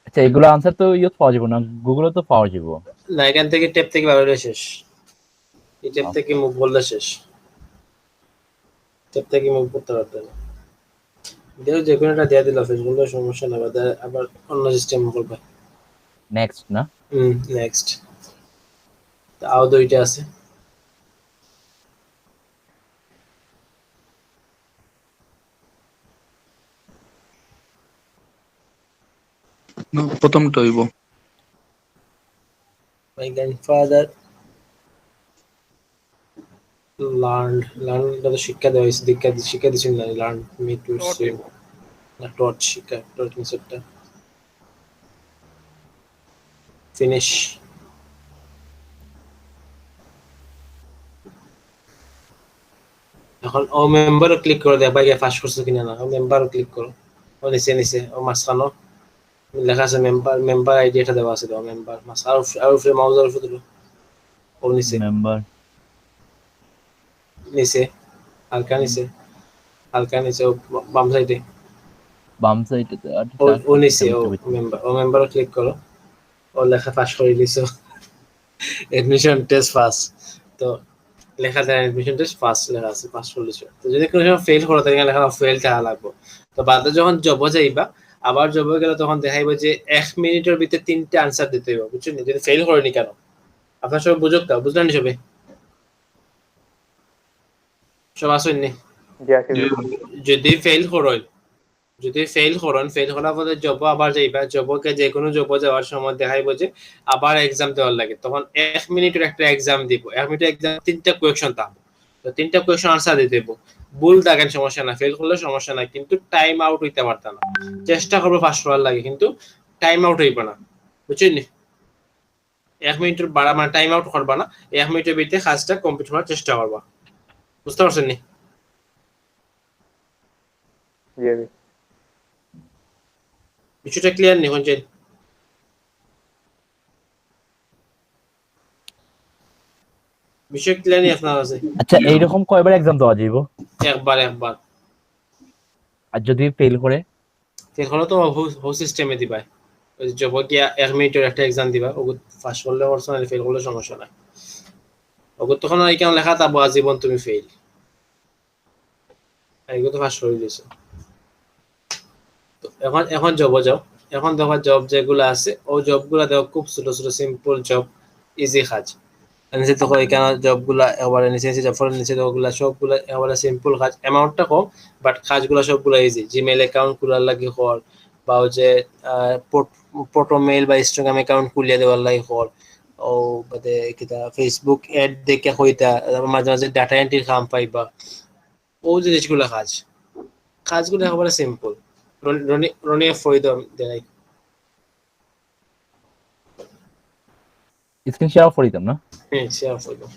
আচ্ছা এগুলো আনসার তো পাওয়া যাবে না, গুগলে তো পাওয়া যাবে না, এখান থেকে ট্যাব থেকে বাইরে শেষ, এই ট্যাব থেকে মুভ বললে শেষ, ট্যাব থেকে মুভ করতে পারবে না। দেও যে কোনটা দিয়ে দিল ফেসবুক সমস্যা না, আবার অন্য সিস্টেম করবে। নেক্সট না নেক্সট তাও দুইটা আছে। প্রথমটা হইব My grandfather learned তো শিক্ষা দেওয়া হয়েছে, শিক্ষা দিচ্ছেন না, learn me to swim না টট শিক্ষা, টট নিচেরটা ফিনিশ। এখন ও মেম্বারও ক্লিক করে দেখ ভাই ফাঁস করছো কিনা না, ও মেম্বারও ক্লিক করো, ও নিচে ও মাঝখানো লেখা আছে মেম্বার আইডি এটা দেওয়া আছে, দেওয়া মেম্বার মাস আর উপরে মাউজার উপরে দিল, ও মেম্বার নিচে হালকা নিচে ও বাম সাইডে ও নিচে ও মেম্বারও ক্লিক করো, ও লেখা পাস করে দিছো এডমিশন টেস্ট পাস। তো লেখা যায় এডমিশন টেস্ট পাস লেখা আছে, পাস করে দিছো। তো যদি কোনো সময় ফেল করো তাহলে লেখা ফেল টাকা লাগবে। তো বাদে যখন জব যাইবা আবার জব গেলে তখন দেখাইব যে 1 মিনিটের ভিতরে 3টা আনসার দিতে হবে, বুঝছেন? যদি ফেল করেনি কেন আপনার সব বুঝলেন সবে সব আসেননি? যদি ফেল করেন ফেল করার পরে জব আবার যাইবা, জবকে যে কোনো জব যাওয়ার সময় দেখাইব যে আবার এক্সাম দেওয়ার লাগে, তখন 1 মিনিটের একটা এক্সাম দিব, 1 মিনিটের এক্সাম 3টা কোয়েশ্চন থাকবে, তো 3টা কোয়েশ্চন আনসার দিতে দেব। ভুল দেখেন সমস্যা না, ফেল করলে সমস্যা নাই, কিন্তু টাইম আউট হইতে পারত না। চেষ্টা করবো পাস করার লাগে, কিন্তু টাইম আউট হইবে না, বুঝছেন? 1 মিনিটের বাড়া মানে টাইম আউট করবা না, 1 মিনিটের ভিতরে কাজটা কমপ্লিট করার চেষ্টা করবা, বুঝতে পারছেন নি? জি ভাই। বিষয়টা ক্লিয়ার নি কোনছেন? বিষয় ক্লিয়ার নি আপনার কাছে? আচ্ছা এইরকম কয়বার এক্সাম দেওয়া যাইব? একবার। আর যদি ফেল করে? ফেল হলে তো হোল সিস্টেমে দিবা, জব গিয়া 1 মিনিটের একটা এক্সাম দিবা, ওগুলো পাস করলে করছো না, ফেল করলে সমস্যা নাই। ওগুলো তখন এখানে লেখা থাকবো আজীবন তুমি ফেল, এগুলো তো পাস করে দিয়েছো। তো এখন জব যাও, এখন দেখো জব যেগুলো আছে ও জবগুলা দেখো খুব ছোট ছোট সিম্পল জব, ইজি কাজ। নিচে দেখো এখানে জবগুলা একবারে নিচে জব ফর নিচে ওগুলা সবগুলা একবারে সিম্পল কাজ, অ্যামাউন্টটা কম বাট কাজগুলা সবগুলা ইজি। জিমেইল অ্যাকাউন্ট খোলার লাগি কর, বা ওই যে পোর্টো মেইল বা ইনস্টাগ্রাম অ্যাকাউন্ট খুলিয়ে দেওয়ার লাগি কর, ও বাদে কিতা ফেসবুক এড দেখে হইতা, মাঝে মাঝে ডাটা এন্ট্রির কাম পাইবা, ও জিনিসগুলা কাজগুলো একেবারে সিম্পল। রনি ফরিদম দেয় স্ক্রিন শেয়ার অফ করে দিতাম না? হ্যাঁ শেয়ার ফরিদম।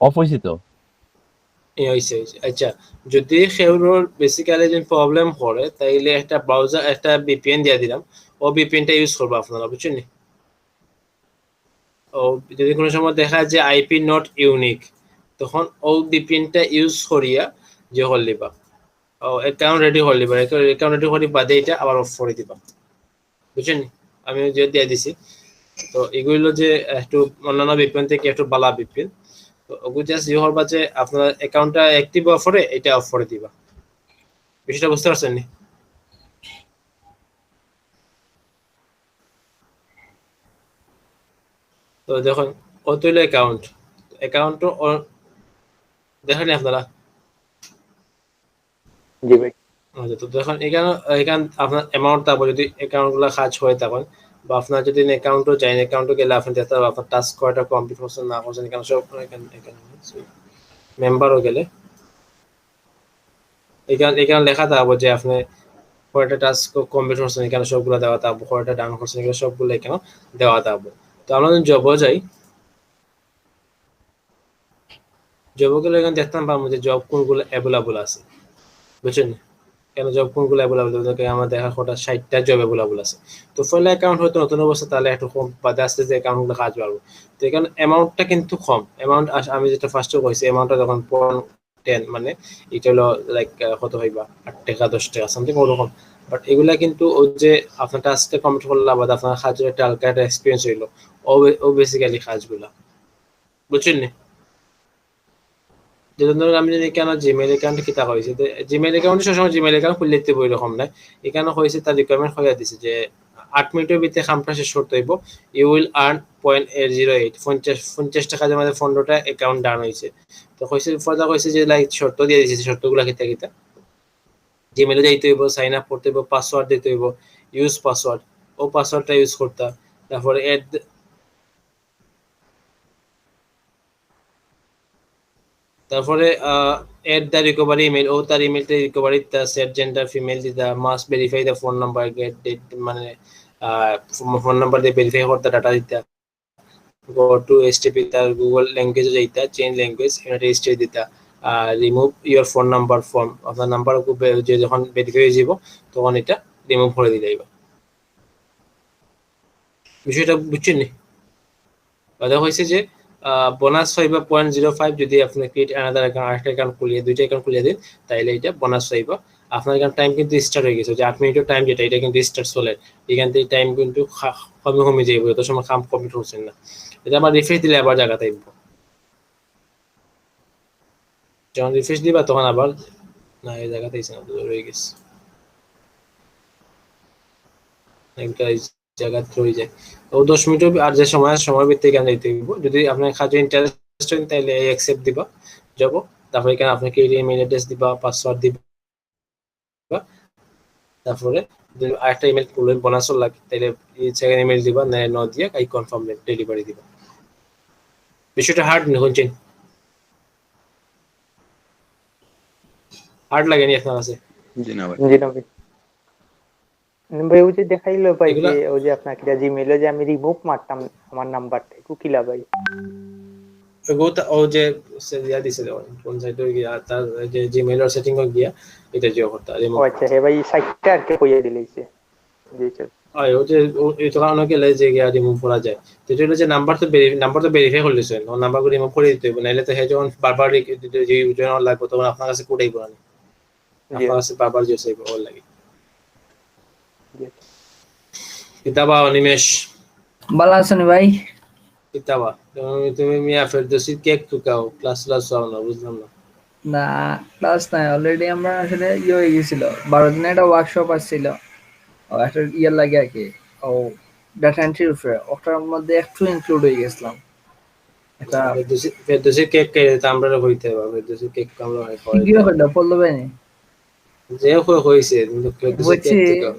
অফ হয়েছে তো? হয়েছে। আচ্ছা, যদি সেগুলোর বেসিক্যালি যদি প্রবলেম করে তাইলে একটা ব্রাউজার একটা ভিপিএন দিয়ে দিলাম, ও ভিপিএনটা ইউজ করবো আপনারা, বুঝছেন নি? ও যদি কোনো সময় দেখা যায় যে আইপি নট ইউনিক, তখন ও ভিপিএনটা ইউজ করিয়া যে হল দিবা, ও অ্যাকাউন্ট রেডি হল দিবা, অ্যাকাউন্ট রেডি করি বাদে এটা আবার অফ করে দিবা, বুঝছেন নি? আমি যে দিয়ে দিছি, তো এগুলো যে একটু অন্যান্য ভিপিএন থেকে একটু বালা ভিপিএন, তো ওগুলো জাস্ট ইয়ে করবা যে আপনার অ্যাকাউন্টটা অ্যাক্টিভ অফ করে এটা অফ করে দিবা। বিষয়টা বুঝতে পারছেন নি? তো দেখুন ও তৈল অ্যাকাউন্ট দেখেন আপনারা? জি ভাই। আচ্ছা, তো দেখুন এখান আপনার অ্যামাউন্ট তারপর যদি অ্যাকাউন্ট গুলা কাজ হয়ে তখন, বা আপনার যদি অ্যাকাউন্টও চাই অ্যাকাউন্টও গেলে আপনি দেখতে পারবেন আপনার টাস্ক কয়টা কমপ্লিট করছেন না করছেন, এখানে সব মেম্বারও গেলে এখানে লেখা থাকবো যে আপনি কয়টা টাস্ক কমপ্লিট করছেন, এখানে সবগুলো দেওয়া থাকবো, কয়টা ডাউন করছেন এগুলো সবগুলো এখানে দেওয়া থাকবো। তো আমরা যদি জবও যাই, জবও গেলে এখানে দেখতাম পাবো যে জব কোনগুলো অ্যাভেলেবল আছে, বুঝছেন? কেন জব কোনগুলো অ্যাভেলেবল, আমার দেখা কটা 60টা জব অ্যাভেলেবল আছে। তো ফলে অ্যাকাউন্ট হয়তো নতুন অবস্থা তাহলে একটু কম বাদে আস্তে আস্তে অ্যাকাউন্টগুলো কাজ বাড়বো। তো এখানে অ্যামাউন্টটা কিন্তু কম, অ্যামাউন্ট আমি যেটা ফার্স্টে কইছি অ্যামাউন্টটা যখন 10 মানে এটা হলো লাইক কত হইবা 8 টাকা 10 টাকা সামথিং ওরকম। বাট এগুলা কিন্তু ওই যে আপনার টাস্কটা কমপ্লিট করলে বাদ আপনার কাজের একটা হালকা একটা এক্সপিরিয়েন্স হইলো, ও বেসিক্যালি কাজগুলা, বুঝছেন নি? যেমন ধরুন আমি যদি কেন জিমেইল অ্যাকাউন্ট কিতা হয়েছে, জিমেইল অ্যাকাউন্টে সবসময় জিমেইল অ্যাকাউন্ট খুললে দিতে এরকম নাই, এখানে হয়েছে তার রিকোয়ারমেন্ট হয়ে দিছে যে 8 মিনিটের ভিতরে কামটা শেষ করতে হইব, ইউ উইল আর্ন 0.808 50 টাকা যে আমাদের 15টা অ্যাকাউন্ট ডান হয়েছে। তো হয়েছে ফর্দা হয়েছে যে লাইক শর্ত দিয়ে দিয়েছে, শর্তগুলো কিতা জিমেইলে যাইতে হইব, সাইন আপ করতে হইব, পাসওয়ার্ড দিতে হইব, ইউজ পাসওয়ার্ড, ও পাসওয়ার্ডটা ইউজ করতা, তারপরে তারপরে এড দ্য রিকভারি ইমেল, ও তার ইমেলটা recovery the set gender female দিদা, must verify the phone number get date, মানে ফোন নাম্বার দিয়ে ভেরিফাই করতে ডাটা দিতা, গো টু এসটিপি তার গুগল ল্যাঙ্গুয়েজে যাইতা, চেঞ্জ ল্যাঙ্গুয়েজ ইউনাইটেড স্টেট দিতা, remove your phone number form, আপনার নাম্বার যে যখন ভেরিফাই হয়ে যাব তখন এটা রিমুভ করে দিলে যাইবা। বিষয়টা বুঝছেন নি? কথা হয়েছে যে বোনাস পাইবা 0.05 যদি আপনি ক্রিয়েট অ্যানাদার অ্যাকাউন্ট, আরেকটা অ্যাকাউন্ট খুলিয়ে দুইটা অ্যাকাউন্ট খুলিয়ে দেন, তাইলে এটা বোনাস পাইবা। আপনার এখানে টাইম কিন্তু স্টার্ট হয়ে গেছে, যে 8 মিনিটের টাইম যেটা এটা কিন্তু স্টার্ট চলে, এখান থেকে টাইম কিন্তু কমে যাইব যত সময় কাম কমপ্লিট হচ্ছেন না। এটা আমার রিফ্রেশ দিলে আবার জায়গা থাকব, যখন রিফ্রেশ দিবা তখন আবার না এই জায়গাতেই না রয়ে গেছে, একটা জায়গা রয়ে যায়। ও 10 মিনিট আর যে সময় ভিত্তিক এখানে দিতে হইব। যদি আপনার কাজে ইন্টারেস্ট হয় তাহলে অ্যাকসেপ্ট দিবা যাব, তারপরে এখানে আপনাকে ইমেল অ্যাড্রেস দিবা, পাসওয়ার্ড দিবা, তারপরে আরেকটা ইমেল করলে বোনাসও লাগে, তাহলে সেকেন্ড ইমেল দিবা, ন দিয়ে আই কনফার্ম ডেলিভারি দিবা। বিষয়টা হার্ড না হচ্ছেন, হার্ড লাগেনি আপনার কাছে? জি না ভাই। জি না ভাই। ভাই ওই যে দেখাইলো ভাই এগুলা যে ওই যে আপনাকে জিমেইলে যে আমি রিমুভ মারতাম আমার নাম্বারটা কুকিলা ভাই। ও যে ইয়া দিছে কোন সাইটে গিয়া তার যে জিমেইলের সেটিং এ গিয়া এটা যে করতে ও রিমুভ আচ্ছা হে ভাই সাইটটা আর কে কইয়া দিলেইছে। জি স্যার। হয় ও যে এই তো কারণে গেলে যে গিয়া রিমুভ করা যায়। তো এটা হলো যে নাম্বার তো ভেরিফাই করে দিছেন, ও নাম্বারগুলো রিমুভ করে দিতে হবে, নাহলে তো হে যখন বারবার যে ইউজার লাগবে তখন আপনার কাছে কোডাই পড়া নেই, জি আপনার কাছে বারবার যে সেভ ওর লাগে। জি। কিতাবা অনিমেষ, ভালো আছেন ভাই? কিতাবা তুমি মিয়া ফেরদৌসি কেক টুকাও ক্লাস চাও না, বুঝলাম না। না, ক্লাস নাই, অলরেডি আমরা আসলে হয়ে গেছিল, 12 দিনের একটা ওয়ার্কশপ আসছিল, ও একটা লাগে আর কি, ও ডাটা এন্ট্রির উপরে, ওটার মধ্যে একটু ইনক্লুড হয়ে গেছিলাম একটা। ফেরদৌসি কেক কে আমরা হইতে হবে, ফেরদৌসি কেক আমরা কি কি হইলো পড়লো ভাই? যে হয়েছে কিন্তু ফেরদৌসি বলছি কেক টুকাও।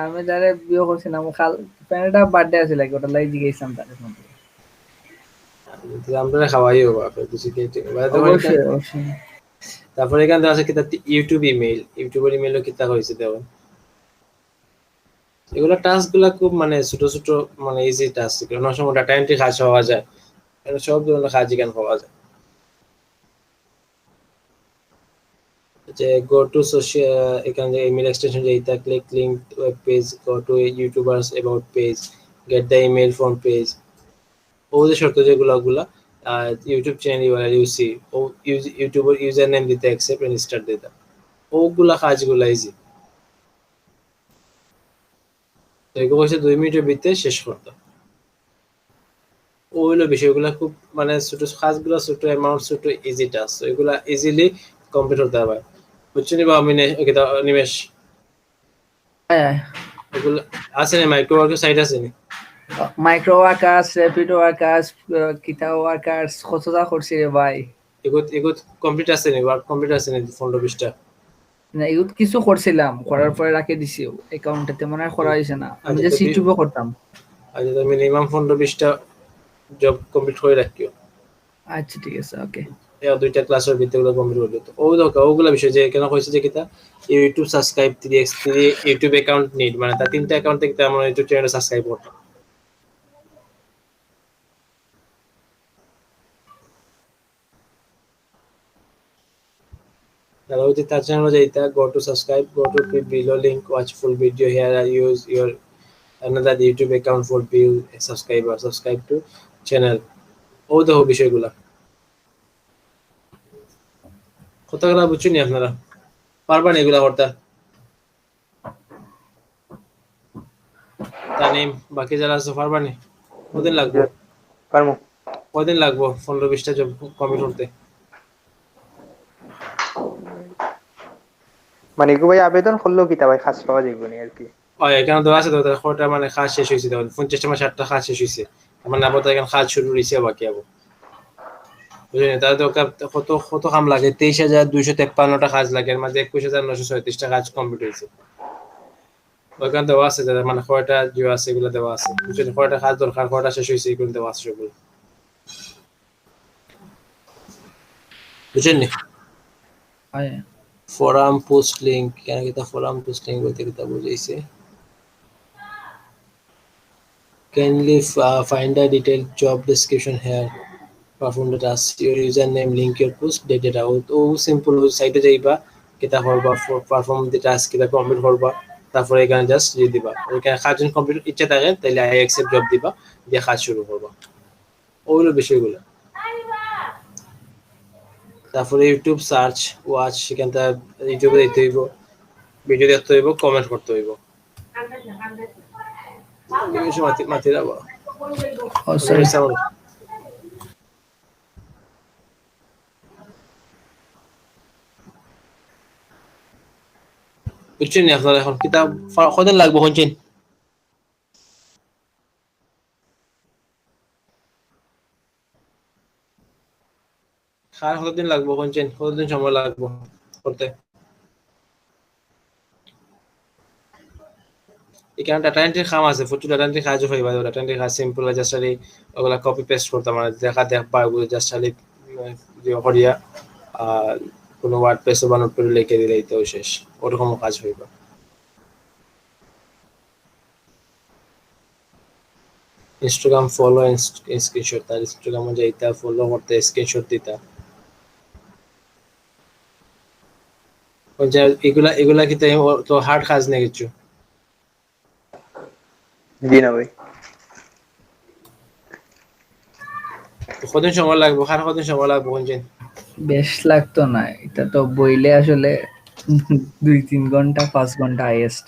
আমি যারা বিয়ে করছিলাম খাল ফ্রেন্ডটা বার্থডে আছে লাগে, ওটা লাগে জিজ্ঞেসাম তাদের মধ্যে। আমরা খাওয়াই হবো ফেরদৌসি কেক অবশ্যই অবশ্যই। তারপরে এখান থেকে আছে কিতা ইউটিউব ইমেইল, ইউটিউবের ইমেইলও কিতা হয়েছে দেখুন। এগুলো টাস্ক গুলা খুব মানে ছোট ছোট মানে ইজি টাস্ক, অনেক সময় ডাটা এন্ট্রি কাজ হওয়া যায়, সব ধরনের কাজ এখানে হওয়া যায়। যে গো টু সোশ্যাল, এখানে যে ইমেল এক্সটেনশন যে এটা click link web page, go to YouTubers about page, get the email from page, ও যে শর্ত যেগুলো গুলা ইউটিউব চ্যানেল ইউআরএল ইউসি, ও ইউটিউবের ইউজার নেম দিতে অ্যাকসেপ্ট এন্ড স্টার্ট দিতে, ওগুলা কাজগুলা ইজি। তো এগুলো হচ্ছে 2 মিনিটের ভিতরে শেষ করতে। ওইগুলো বিষয়গুলো খুব মানে ছোট কাজগুলো, ছোট অ্যামাউন্ট, ছোট ইজি টাস্ক, এগুলা ইজিলি কমপ্লিট হতে হবে। বুঝছো নি বা আমি নিমেষ? হ্যাঁ, এগুলো আছে না মাইক্রো ওয়ার্কের সাইট আছে নি? মাইক্রো ওয়ার্কার্স, র্যাপিড ওয়ার্কার্স, কিতা ওয়ার্কার্স কতটা করছি রে ভাই। এগুলো এগুলো কমপ্লিট আছে নি, ওয়ার্ক কমপ্লিট আছে নি 15-20টা? না এগুলো কিছু করছিলাম, করার পরে রাখে দিছি অ্যাকাউন্টে, তেমন আর করা হয়েছে না, আমি আচ্ছা যে তো ইউটিউবে করতাম। আচ্ছা তো মিনিমাম 15-20টা জব কমপ্লিট করে রাখিও। আচ্ছা ঠিক আছে, ওকে। 2টা ক্লাসের ভিতরে ওগুলো কমপ্লিট করলে তো ও দরকার ওগুলো বিষয় যে কেন হয়েছে যে কিতা YouTube subscribe 3x3 YouTube account need, মানে তার 3টা অ্যাকাউন্ট থেকে আমরা ইউটিউব চ্যানেল সাবস্ক্রাইব করতাম। তাহলে ওই যে তার চ্যানেল যে এটা go to subscribe, go to below link, watch full video here, I use your another YouTube account for view subscriber, subscribe to channel, ও দেখো বিষয়গুলা কতগুলা বুঝছেন নি আপনারা? পারবেন এগুলা করতে? তানিম বাকি যারা আছে পারবেন? কদিন লাগবে? পারমু। কদিন লাগবে 15-20টা জব কমপ্লিট করতে? মানে গো ভাই আবেদন করলেও কিতা ভাই খাস পাওয়া যাইব নি আর কি। এখানে দেওয়া আছে তো কটা মানে কাজ শেষ হয়েছে, তখন 50টা মানে 60টা কাজ শেষ হয়েছে, মানে আবার তো এখানে কাজ শুরু হয়েছে বাকি আবার, বুঝলেন? তাহলে তো কত কত কাম লাগে, 23,253টা কাজ লাগে, এর মধ্যে 21,936টা কাজ কমপ্লিট হয়েছে। ওইখানে দেওয়া আছে যাদের মানে কয়টা যে আছে এগুলো দেওয়া আছে, বুঝলেন? কয়টা কাজ দরকার, কয়টা শেষ হয়েছে, এগুলো দেওয়া আছে সবগুলো, বুঝলেন নি? হ্যাঁ, ফোরাম পোস্ট লিংক, কেন কিতা ফোরাম পোস্ট লিংক বলতে কিতা বুঝাইছে? Kindly find the detailed job description here. Perform the task. Your username, link your post, date it out. ও সিম্পল সাইটে যাইবা, কিতা করবা, পারফর্ম দি টাস্ক কিতা কমপ্লিট করবা, তারপরে এখানে জাস্ট দিয়ে দিবা। এখানে কাজ যদি কমপ্লিট ইচ্ছা থাকে তাহলে আই অ্যাকসেপ্ট জব দিবা, দিয়ে কাজ শুরু করবা। ওগুলো বিষয়গুলো। তারপরে ইউটিউব সার্চ ওয়াচ, সেখান থেকে ইউটিউবে দেখতে হইব, ভিডিও দেখতে হইব, কমেন্ট করতে হইব। মাতি যাবো ও সরি। বুঝছেন আপনারা এখন কিতাব কদিন লাগবে শুনছেন? আর কতদিন লাগবে কোনছেন, কতদিন সময় লাগবে করতে? এখানে ডাটা এন্ট্রি কাম আছে, প্রচুর ডাটা এন্ট্রি কাজও হইবা। ডাটা এন্ট্রি কাজ সিম্পল, জাস্ট খালি ওগুলা কপি পেস্ট করতে মানে দেখবা ওগুলো জাস্ট খালি করিয়া আর কোনো ওয়ার্ডপ্রেস বা নোটপ্যাডে লিখে দিলেই তো শেষ, ওরকম কাজ হইবা। ইনস্টাগ্রাম ফলো স্ক্রিনশট, তার ইনস্টাগ্রামে যাইতা ফলো করতে স্ক্রিনশট দিতা। এগুলা এগুলা কি তো হার্ড কাজ নেই কিছু? জি না ভাই। কতদিন সময় লাগবে, আর কতদিন সময় লাগবে কোনছেন? বেশ লাগতো না, এটা তো বইলে আসলে 2-3 ঘন্টা 5 ঘন্টা হাইয়েস্ট।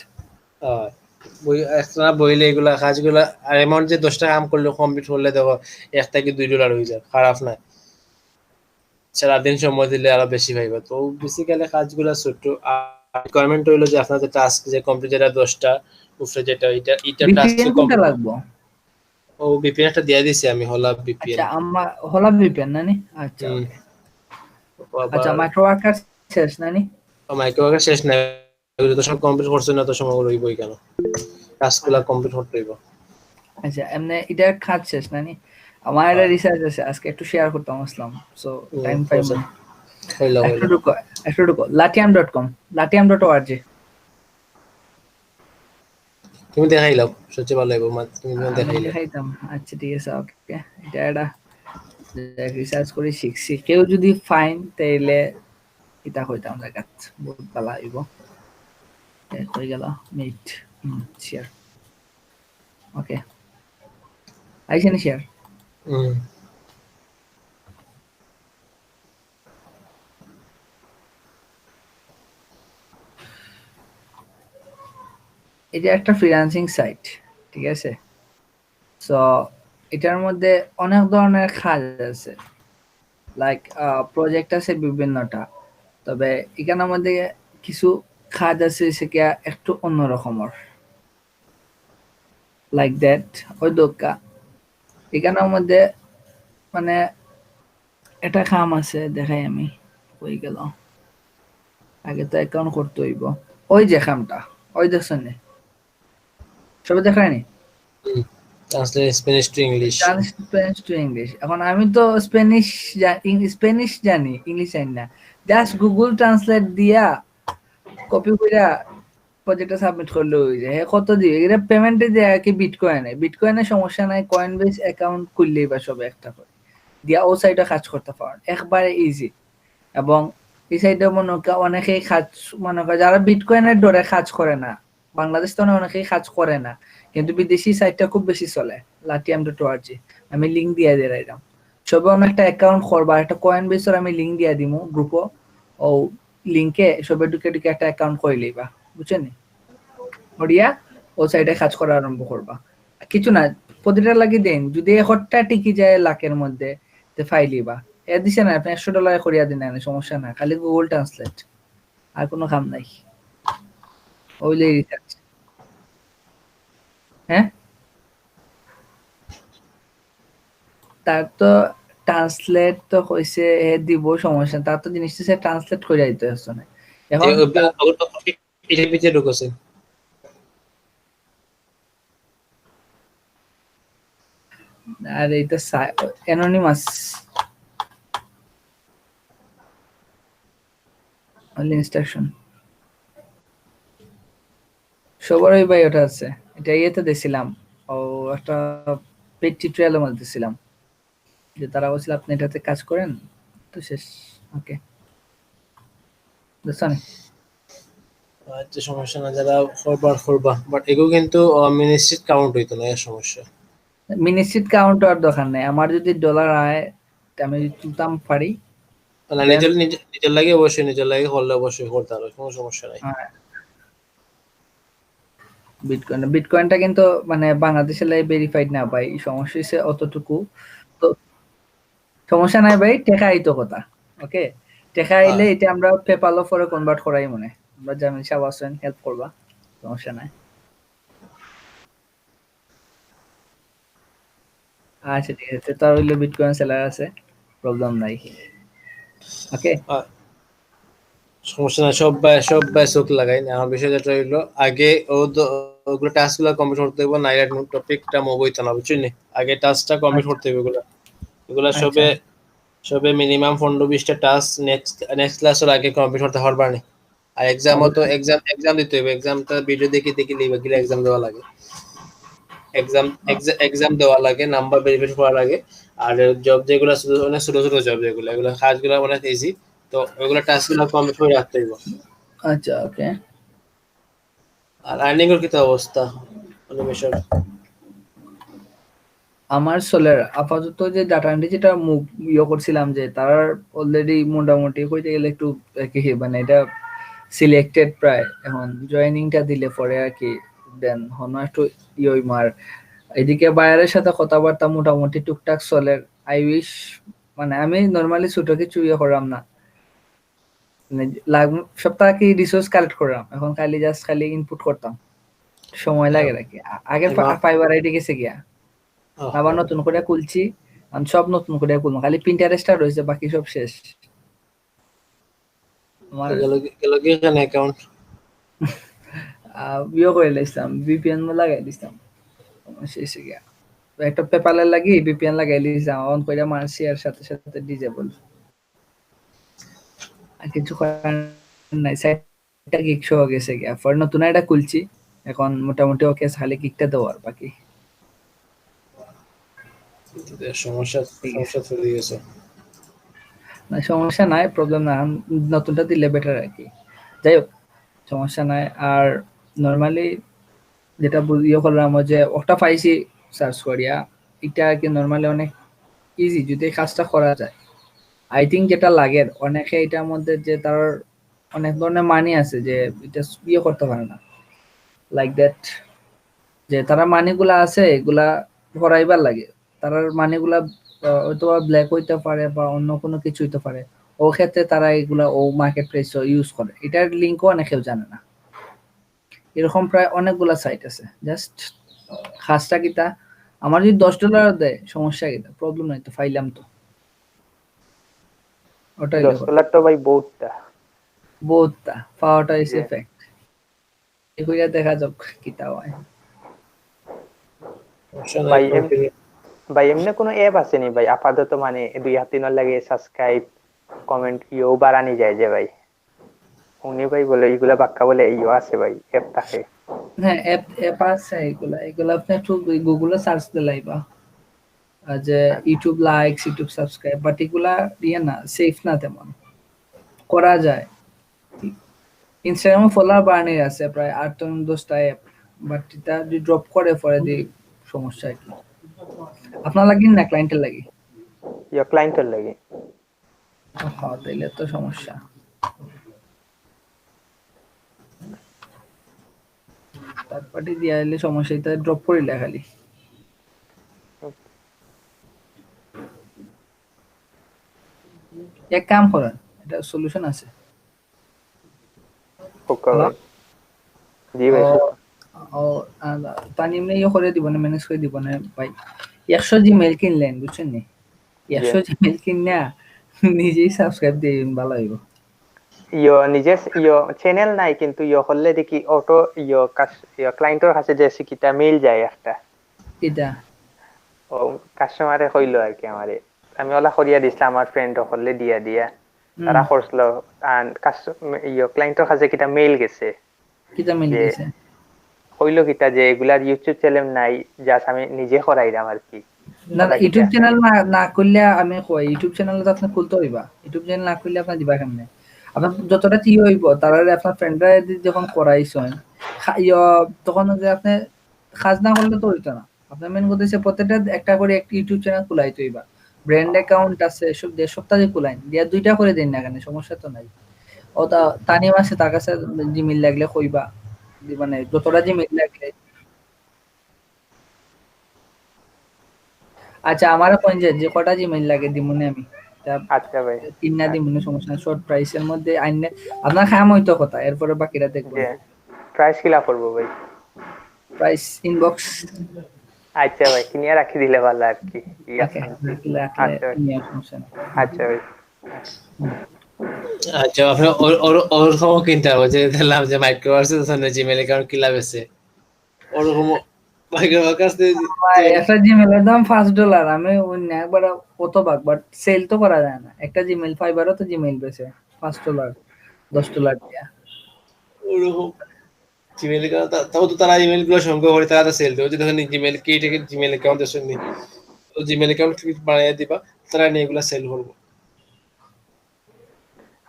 বই একটা বইলে এগুলা কাজগুলা, আর এমন যে 10টা কাম করলে কমপ্লিট করলে দেখো $1 থেকে $2 হয়ে যায়, খারাপ না। সারাদিন সময় দিলে আরো বেশি পাইবা। তো বেসিক্যালি কাজগুলা ছোট, আর রিকোয়ারমেন্ট হইলো যে আপনাদের টাস্ক যে কমপ্লিট, যেটা 10টা উপরে যেটা এটা টাস্ক ভিপিএন কোনটা লাগবো? ও বিপিএন একটা দিয়ে দিছি আমি, হলা বিপিএন। আচ্ছা আমার হলা ভিপিএন নানি। আচ্ছা ওকে। আচ্ছা মাইক্রো ওয়ার্কার শেষ নানি? মাইক্রোওয়ার্ক শেষ নাই, যত সময় কমপ্লিট করছে না তত সময় রইবই কেন, টাস্কগুলা কমপ্লিট করতে হইব। আচ্ছা এমনি এটা কাজ শেষ নানি? আমার একটা রিসার্চ আছে, আজকে একটু শেয়ার করতাম আসলাম, সো টাইম পাইব না। হইলো একটু ঢুকো latiam.com, latiam.org। তুমি দেখাইলাও সবচেয়ে ভালো লাগবে, তুমি আমি দেখাইলে। দেখাইতাম। আচ্ছা ঠিক আছে ওকে, এটা একটা রিসার্চ করে শিখছি, কেউ যদি ফাইন তাইলে এটা হইতাম দেখাত বহুত ভালো হইব। হয়ে গেল মিট শেয়ার। ওকে আইসেন শেয়ার। হুম এটা একটা ফ্রিল্যান্সিং সাইট, ঠিক আছে? সো এটার মধ্যে অনেক ধরনের কাজ আছে, লাইক প্রজেক্ট আছে বিভিন্নটা, তবে এখানের মধ্যে কিছু কাজ আছে সেটা একটু অন্যরকমের, লাইক দ্যাট ওই দোকা এখানের মধ্যে মানে একটা কাম আছে, দেখাই আমি হয়ে গেল। আগে তো অ্যাকাউন্ট করতে হইব, ওই যে কামটা ওই দেখছেন নি? সবাই দেখায়নি? Translate Spanish to English. Spanish to English. এখন আমি তো স্প্যানিশ স্প্যানিশ জানি, ইংলিশ জানি না। জাস্ট গুগল ট্রান্সলেট দিয়া কপি কইরা প্রজেক্টটা সাবমিট করলে হয়ে যায়। কত দিবে এটা? পেমেন্টে দেয় কি বিটকয়েনে? বিটকয়েনের সমস্যা নাই, কয়েনবেস অ্যাকাউন্ট খুললেই বা সব একটা করে দিয়া ও সাইডে কাজ করতে পারেন, একবারে ইজি। এবং এই সাইডে মনে কর অনেকেই কাজ, মনে কর যারা বিটকয়েনের ডরে কাজ করে না, বাংলাদেশ তো অনেকেই কাজ করে না, কিন্তু বিদেশি সাইটটা খুব বেশি চলে, latiam.org। আমি লিঙ্ক দিয়ে দিলাম, সবে অনেকটা অ্যাকাউন্ট করবা, একটা কয়েন বেসর আমি লিঙ্ক দিয়ে দিমু গ্রুপও, ও লিঙ্কে সবে ঢুকে ঢুকে একটা অ্যাকাউন্ট করে লইবা, বুঝছেন? ওড়িয়া ও সাইডে কাজ করা আরম্ভ করবা। কিছু না, প্রতিটা লাগি দেন, যদি একটা টিকি যায় লাখের মধ্যে তে ফাইলিবা। এ দিছে না আপনি $100 করিয়া দিন, না সমস্যা না, খালি গুগল ট্রান্সলেট, আর কোনো কাম নাই। ওইলে রিসার্চ। হ্যাঁ তার তো ট্রান্সলেট তো হইছে এ দিব, সমস্যা, তার তো জিনিসটা সে ট্রান্সলেট করে দিতে আসছে না এখন। এটার ভিতরে ঢুকেছে। আর এইটা অ্যানোনিমাস ইনস্ট্রাকশন সবারই ভাই ওটা আছে। এটা ইয়েতে দিছিলাম, ও একটা পেড টিউটোরিয়ালের মধ্যে দিছিলাম, যে তারা বলছিল আপনি এটাতে কাজ করেন তো শেষ। ওকে বুঝছেন? আচ্ছা সমস্যা না, যারা করবা বাট এগুলো কিন্তু মিনিস্ট্রিট কাউন্ট হইতো না, এর সমস্যা। মিনিস্ট্রিট কাউন্ট আর দরকার নেই, আমার যদি ডলার আয় আমি যদি তুলতাম পারি। না নিজের লাগে অবশ্যই, নিজের লাগে করলে অবশ্যই করতে হবে, কোনো সমস্যা নাই। বিটকয়েনটা কিন্তু মানে বাংলাদেশের লাই ভেরিফাইড না ভাই, সমস্যা হচ্ছে অতটুকু। তো সমস্যা নাই ভাই, টেকা আইতো কথা। ওকে টেকা আইলে এটা আমরা পেপাল পরে কনভার্ট করাই, মনে আমরা জামিল সাহেব আছেন, হেল্প করবা, সমস্যা নাই। আচ্ছা ঠিক আছে, তার হইলে বিটকয়েন সেলার আছে, প্রবলেম নাই। ওকে সমস্যা না, সব ভাই চোখ লাগাই না। আমার বিষয় যেটা হইলো আগে ওগুলো টাস্ক গুলো কমপ্লিট করতে হবে, নাইলে টপিকটা মুভ হইতো না, বুঝছেন নি? আগে টাস্কটা কমপ্লিট করতে হবে এগুলা। এগুলা আচ্ছা সবে মিনিমাম 15-20টা টাস্ক নেক্সট ক্লাসের আগে কমপ্লিট করতে পারবা নি। আর এক্সামও তো এক্সাম দিতে হবে। এক্সামটা ভিডিও দেখে লিখবে, গেলে এক্সাম দেওয়া লাগে। এক্সাম দেওয়া লাগে, নাম্বার ভেরিফাই করা লাগে। আর জব যেগুলো অনেক ছোট ছোট জব, যেগুলো এগুলো কাজগুলো অনেক ইজি, তো ওইগুলো টাস্ক গুলো কমপ্লিট করে রাখতে হইব। আচ্ছা ওকে আর আর্নিং এর কি তো অবস্থা অনিমেষের? আমার সোলের আপাতত যে ডাটা এন্ট্রি যেটা মুভ করছিলাম, যে তার অলরেডি মোটামুটি কইতে গেলে একটু কি মানে এটা সিলেক্টেড প্রায়। এখন জয়েনিংটা দিলে পরে আর কি দেন হনো একটু মার এদিকে বায়ারের সাথে কথাবার্তা মোটামুটি টুকটাক সোলের। আই উইশ মানে আমি নর্মালি ছোট কিছু করাম না, মানে সপ্তাহে কি রিসোর্স কালেক্ট করলাম, এখন খালি ইনপুট করতাম, সময় লাগে নাকি আগে ফাইবার আইডি গেছে গিয়া আবার নতুন করে খুলছি, আমি সব নতুন করে খুলবো, খালি প্রিন্টারেস্টটা রয়েছে, বাকি সব শেষ। আমার গেল কি এখানে অ্যাকাউন্ট করে লাইছিলাম, ভিপিএন লাগাই দিছিলাম শেষ গিয়া, একটা পেপারে লাগি ভিপিএন লাগাই দিছিলাম, অন করে মারছি আর সাথে সাথে ডিজেবল। আর কিছু করার নাই, সাইটটা গিক শো গেছে গিয়া, পর নতুন একটা খুলছি, এখন মোটামুটি ওকে, খালি কিকটা দেওয়ার বাকি। সমস্যা চলে গেছে। না সমস্যা নাই, প্রবলেম না, নতুনটা দিলে বেটার আর কি। যাই হোক সমস্যা নাই। আর নর্মালি যেটা করলাম যে ওটা পাইছি সার্চ করিয়া, এটা আর কি নর্মালি অনেক ইজি যদি কাজটা করা যায়। আই থিঙ্ক যেটা লাগে অনেকে এটার মধ্যে যে তার অনেক ধরনের মানি আছে যে এটা করতে পারে না, লাইক দ্যাট, যে তারা মানিগুলা আছে এগুলা ভরাইবার লাগে, তারার মানিগুলা হয়তো ব্ল্যাক হইতে পারে বা অন্য কোনো কিছু হইতে পারে, ও ক্ষেত্রে তারা এগুলা ও মার্কেট প্লেস ইউজ করে, এটার লিঙ্কও অনেকেও জানে না। এরকম প্রায় অনেকগুলা সাইট আছে, জাস্ট খাসটা কিতা আমার যদি $10 দেয় সমস্যা কিতা, প্রবলেম নাই তো, ফাইলাম তো, ওটাই $10 তো ভাই বহুতটা পাওয়াটা ইজ এফেক্ট। এগুলা দেখা যাক কিতা হয়। ভাই এমনি কোনো অ্যাপ আছে নি ভাই আপাতত, মানে 2-3 লাগে সাবস্ক্রাইব কমেন্ট বাড়ানি যায় যে ভাই? উনি ভাই বলে এগুলা বাক্কা বলে আছে ভাই অ্যাপ থাকে। হ্যাঁ অ্যাপ আছে, এগুলা আপনি একটু গুগলে সার্চ দিলাইবা, যে YouTube likes, YouTube subscribe, but এগুলা না সেফ না তেমন, করা যায়। ইনস্টাগ্রামে ফলোয়ার বাড়ানোর আছে প্রায় 8-10টা অ্যাপ, বাট এটা যদি ড্রপ করে পরে দি সমস্যা কি আপনার লাগি না ক্লায়েন্টের লাগি? ক্লায়েন্টের লাগে। হ্যাঁ তাইলে তো সমস্যা। থার্ড পার্টি দিয়া এলে সমস্যা, এটা ড্রপ করিলে খালি। এক কাম করেন, এটা সলিউশন আছে। জি ভাই ও তানি এমনি করে দিব না, ম্যানেজ করে দিব না ভাই। 100 জিমেইল কিনলেন বুঝছেন নি, 100 জিমেইল কিনা নিজেই সাবস্ক্রাইব দিয়ে ভালো হইব। নিজে চ্যানেল নাই কিন্তু করলে দেখি অটো ক্লায়েন্টের কাছে যে সিকিটা মেইল যায় একটা, এটা ও কাস্টমারে কইলো আর কি আমারে, আমি ওলা করিয়া দিছিলাম আমার ফ্রেন্ড হলে দিয়া তারা করছিল, আর ক্লায়েন্টের কাছে কিটা মেইল গেছে, কিটা মেইল গেছে কইলো কিটা যে এগুলার ইউটিউব চ্যানেল নাই, জাস্ট আমি নিজে করাইলাম আর কি। না ইউটিউব চ্যানেল না করলে আমি কই ইউটিউব চ্যানেল তো আপনি খুলতে হইবা, ইউটিউব চ্যানেল না করলে আপনি দিবা কেমনে? আপনার যতটা কি হইব তারা আপনার ফ্রেন্ডরা যখন করাইছেন তখন যে আপনি কাজ না করলে তো হইতো না। আপনার মেন কথা হচ্ছে প্রত্যেকটা একটা করে একটা ইউটিউব চ্যানেল খুলাইতে হইবা, ব্র্যান্ড অ্যাকাউন্ট আছে সব দেড় সপ্তাহে খুলাইন দিয়া 2টা করে দিন না কেন, সমস্যা তো নাই। ও তা তানিম আছে তার কাছে জিমেইল লাগলে কইবা, মানে যতটা জিমেইল লাগলে। আচ্ছা আমারও কোন যে কটা জিমেইল লাগে দিমুনে আমি। আচ্ছা ভাই 3 দিমুনে সমস্যা নাই, শর্ট প্রাইসের মধ্যে আইনে আপনার খাম হইতো কথা, এরপরে বাকিটা দেখবো। প্রাইস কিলা করবো ভাই? Price inbox. আচ্ছা ভাই কিনিয়া রাখি দিলে ভালো আর কি। আচ্ছা ভাই আচ্ছা ভাই। আচ্ছা আপনি ওরকম কিনতে হবে যে দেখলাম যে মাইক্রোভার্সের জন্য জিমেল অ্যাকাউন্ট কিলা বেছে ওরকম মাইক্রোভার্স ভাই একটা জিমেলের দাম $5, আমি অন্য একবার কত ভাগ, বাট সেল তো করা যায় না। একটা জিমেল ফাইবারও তো জিমেল বেছে $5, $10 দিয়া। ওরকম জিমেল অ্যাকাউন্ট তাও তো তারা ইমেল গুলো সংগ্রহ করে তারা সেল দেবে যে দেখেন জিমেল কি থেকে জিমেল অ্যাকাউন্ট দেশেন নি তো জিমেল অ্যাকাউন্ট বানিয়ে দিবা তারা নিয়ে এগুলা সেল করবো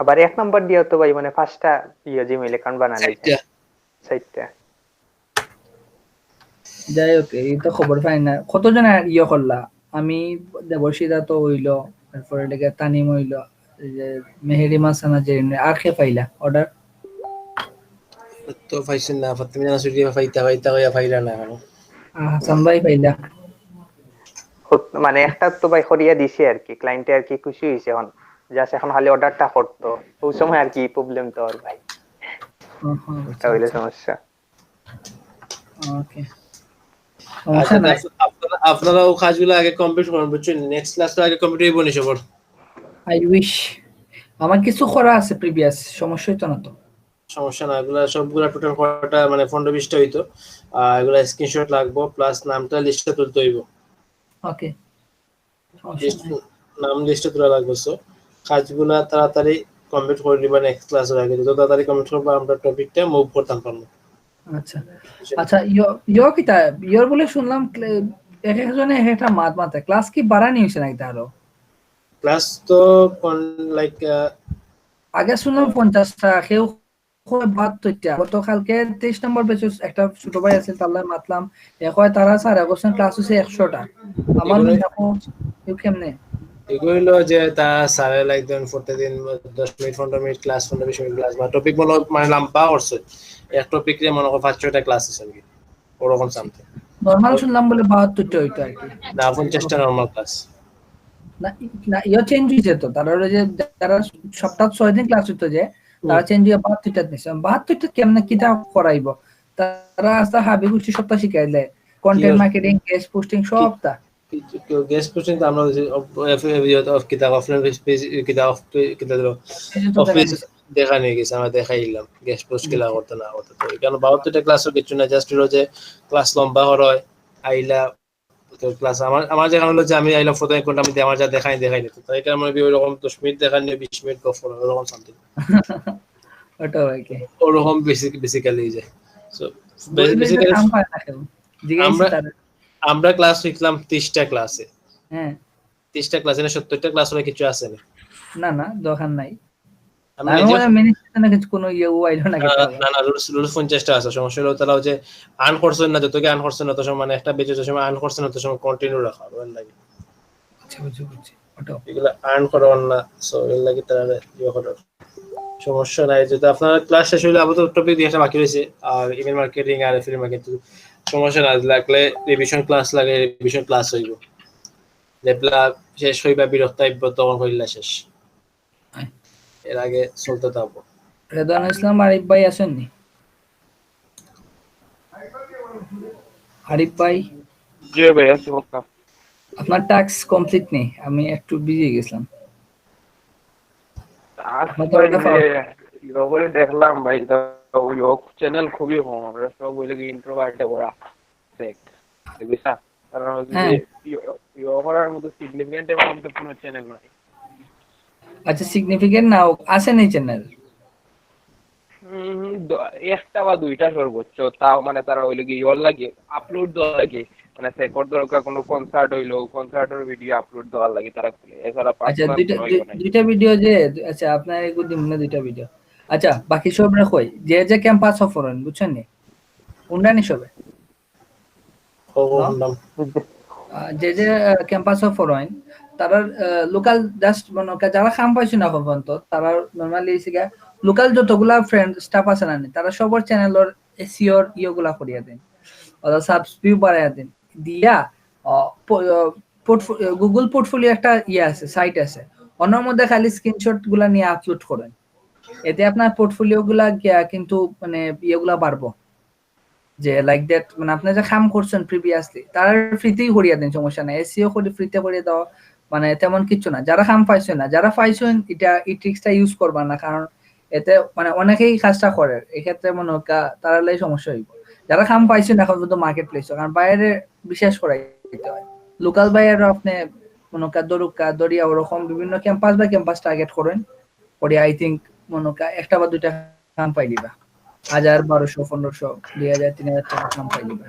আবার 1 নম্বর দিয়েও তো ভাই মানে 5টা জিমেইল অ্যাকাউন্ট বানানো যায়, সাইটটা 6টা। যাই হোক, এই তো খবর পাই না কতজন করলা। আমি দেবশিদা তো হইলো, তারপরে লেগে তানিম হইলো, এই যে মেহেরি মাসানা যে আর কে পাইলা অর্ডার। তো পাইছেন না ফাতিমা জানা সুরি পাইতা হইয়া পাইলা না কেন হাসান ভাই পাইলা। মানে একটা তো ভাই করিয়া দিছে আর কি, ক্লায়েন্টে আর কি খুশি হইছে, এখন জাস্ট এখন খালি অর্ডারটা করতো, ওই সময় আর কি প্রবলেম তো আর ভাই, এটা হইলো সমস্যা। ওকে, আচ্ছা আপনারাও কাজগুলো আগে কমপ্লিট করুন বুঝছেন নেক্সট ক্লাসটা আগে কমপ্লিট হইব নি সবার আই উইশ আমার কিছু করা আছে প্রিভিয়াস, সমস্যা হইতো না তো। সমস্যা না এগুলা সবগুলা টোটাল করাটা মানে 15-20টা হইতো এগুলা স্ক্রিনশট লাগবো প্লাস নামটা লিস্টে তুলতে হইব ওকে, নাম লিস্টে তোলা লাগবে সো কাজগুলা তাড়াতাড়ি কমপ্লিট করে দিবা নেক্সট ক্লাসের আগে যত তাড়াতাড়ি কমপ্লিট করবো আমরা টপিকটা মুভ করতাম পারবো আচ্ছা আচ্ছা, ইয়ো কিতা ইয়র বলে শুনলাম এক একজনে এক একটা মাত মাতে, ক্লাস কি বাড়ানি হয়েছে নাকি তারও? ক্লাস তো লাইক আগে শুনলাম 50টা, কেউ 72টা। গতকালকে 23 নম্বর বেচে একটা ছোট ভাই আছে, তার মাতলাম কয় তারা স্যার আগস্ট ক্লাস হচ্ছে 100টা। আমার দেখো কেমনে এগুলো যে তা স্যারে লাইক দেন প্রতিদিন 10 minute 15 minute class 15-20 minute class বা টপিক বলো মানে লম্বা করছে এক টপিক রে মনে করো 5-6টা ক্লাস আছে নাকি ওরকম সামথিং। নরমাল শুনলাম বলে 72টা হইতো আর কি, না 50টা নরমাল ক্লাস না না ইয়ো চেঞ্জ হয়েছে তো। তারা যে তারা সপ্তাহ 6 দিন ক্লাস হইতো যে তারা চেঞ্জ হয়ে 72টা দিছে। 72টা কেমনে কিটা করাইবো? তারা আস্তে হাবি গুছি সপ্তাহ শিখাই দেয়, কন্টেন্ট মার্কেটিং, গেস্ট পোস্টিং সবটা। গেস্ট কোশ্চেন তো আমরা অফ কিতাব অফলাইন কিতাব কিতাব অফিস দেখা নিয়ে গেছে আমরা দেখাইলাম গেস্ট পোস্ট কিলা করতে না করতে তো কারণ 72টা ক্লাসও কিছু না জাস্ট হলো যে ক্লাস লম্বা হয় আইলা তো ক্লাস আমার যেখানে হলো যে আমি আইলা ফটো কোনটা আমি আমার যা দেখাই নি তো তাই কারণে আমি ওরকম 10 মিনিট দেখাই নিয়ে 20 মিনিট গফ করো ওরকম সামথিং ওটা ওকে ওরকম বেসিক্যালি যায় সো বেসিক্যালি আমরা ক্লাস শিখলাম 30টা ক্লাসে। হ্যাঁ 30টা ক্লাসে না 70টা ক্লাস হলে কিছু আছে না না না দরকার নাই। আমি আমি বলে মিনিস্টার কিছু কোনো ওয়াইড না কিছু না না রুলস 50টা আছে সমস্যা হলো তারা যে আর্ন করছেন না যতকে আর্ন করছেন তত সময় মানে একটা বেজে সময় আর্ন করছেন তত সময় কন্টিনিউ রাখা হবে লাগে। আচ্ছা বুঝছি ওটা এগুলা আর্ন করবেন না সো এর লাগি তারা ইয়ে করে সমস্যা নাই। যদি আপনার ক্লাস শেষ হইলে আপাতত টপিক দিয়ে একটা বাকি রয়েছে আর ইমেল মার্কেটিং আর এফিলিয়েট মার্কেটিং সমস্যা না লাগলে রিভিশন ক্লাস লাগে রিভিশন ক্লাস হইব যেগুলা শেষ হইবা বিরক্ত হইব তখন হইলা শেষ এর আগে চলতে থাকবো। রেদান ইসলাম আরিফ ভাই আসেননি? আরিফ ভাই জি ভাই আছি বললাম। আপনার টাস্ক কমপ্লিট নেই, আমি একটু বিজি গেছিলাম। বলে দেখলাম ভাই চ্যানেল খুবই কম, আমরা সব বলে কি ইন্ট্রোভার্টে ভরা বুঝছা, কারণ করার মতো সিগনিফিকেন্ট এর মধ্যে কোনো চ্যানেল নাই। আচ্ছা সিগনিফিকেন্ট নাও আছে নেই চ্যানেল? একটা বা দুইটা সর্বোচ্চ, তাও মানে তারা হইলে কি ইয়র লাগে আপলোড দেওয়া লাগে, মানে রেকর্ড দরকার কোনো কনসার্ট হইলো কনসার্টের ভিডিও আপলোড দেওয়ার লাগে তারা খুলে, এছাড়া আচ্ছা দুইটা ভিডিও যে আচ্ছা আপনার এগুলো দিন না দুইটা ভিডিও। আচ্ছা বাকি সব রাখই যে যে ক্যাম্পাস সফর হন বুঝছেন নি উন্ডানি সবে যে যে ক্যাম্পাস সফর হন তারা লোকাল জাস্ট মানে যারা কাম পাইছে না পর্যন্ত তারা নরমালি সিগা লোকাল যতগুলা ফ্রেন্ড স্টাফ আছে না তারা সবার চ্যানেলের এসইওর ইয়োগুলা করিয়া দেন অথবা সাবস্ক্রাইব বাড়াইয়া দেন দিয়া গুগল পোর্টফোলিও একটা ইয়ে আছে সাইট আছে অন্যর মধ্যে খালি স্ক্রিনশট গুলা নিয়ে আপলোড করেন, এতে আপনার পোর্টফোলিও গুলা কিন্তু মানে ইয়েগুলা বাড়বো যে লাইক দ্যাট মানে আপনি যে কাম করছেন প্রিভিয়াসলি তার ফ্রিতেই করিয়া দেন সমস্যা নাই, এসইও করে ফ্রিতে করিয়ে দাও মানে তেমন কিছু না। যারা কাম পাইছেন না, যারা পাইছেন এটা এই ট্রিক্সটা ইউজ করবা না, কারণ এতে মানে অনেকেই কাজটা করে, এক্ষেত্রে মনে হয় তারা লাই সমস্যা হইব। যারা কাম পাইছেন এখন পর্যন্ত মার্কেট প্লেস, কারণ বাইরে বিশেষ করে হয় লোকাল বাইরে আপনি মনে হয় দরুকা দরিয়া ওরকম বিভিন্ন ক্যাম্পাস বা ক্যাম্পাস টার্গেট করেন করে আই থিঙ্ক মনে হয় একটা বা দুইটা কাম পাই দিবা, 1000, 1200, 1500, 2000, 3000 টাকা কাম পাই দিবা।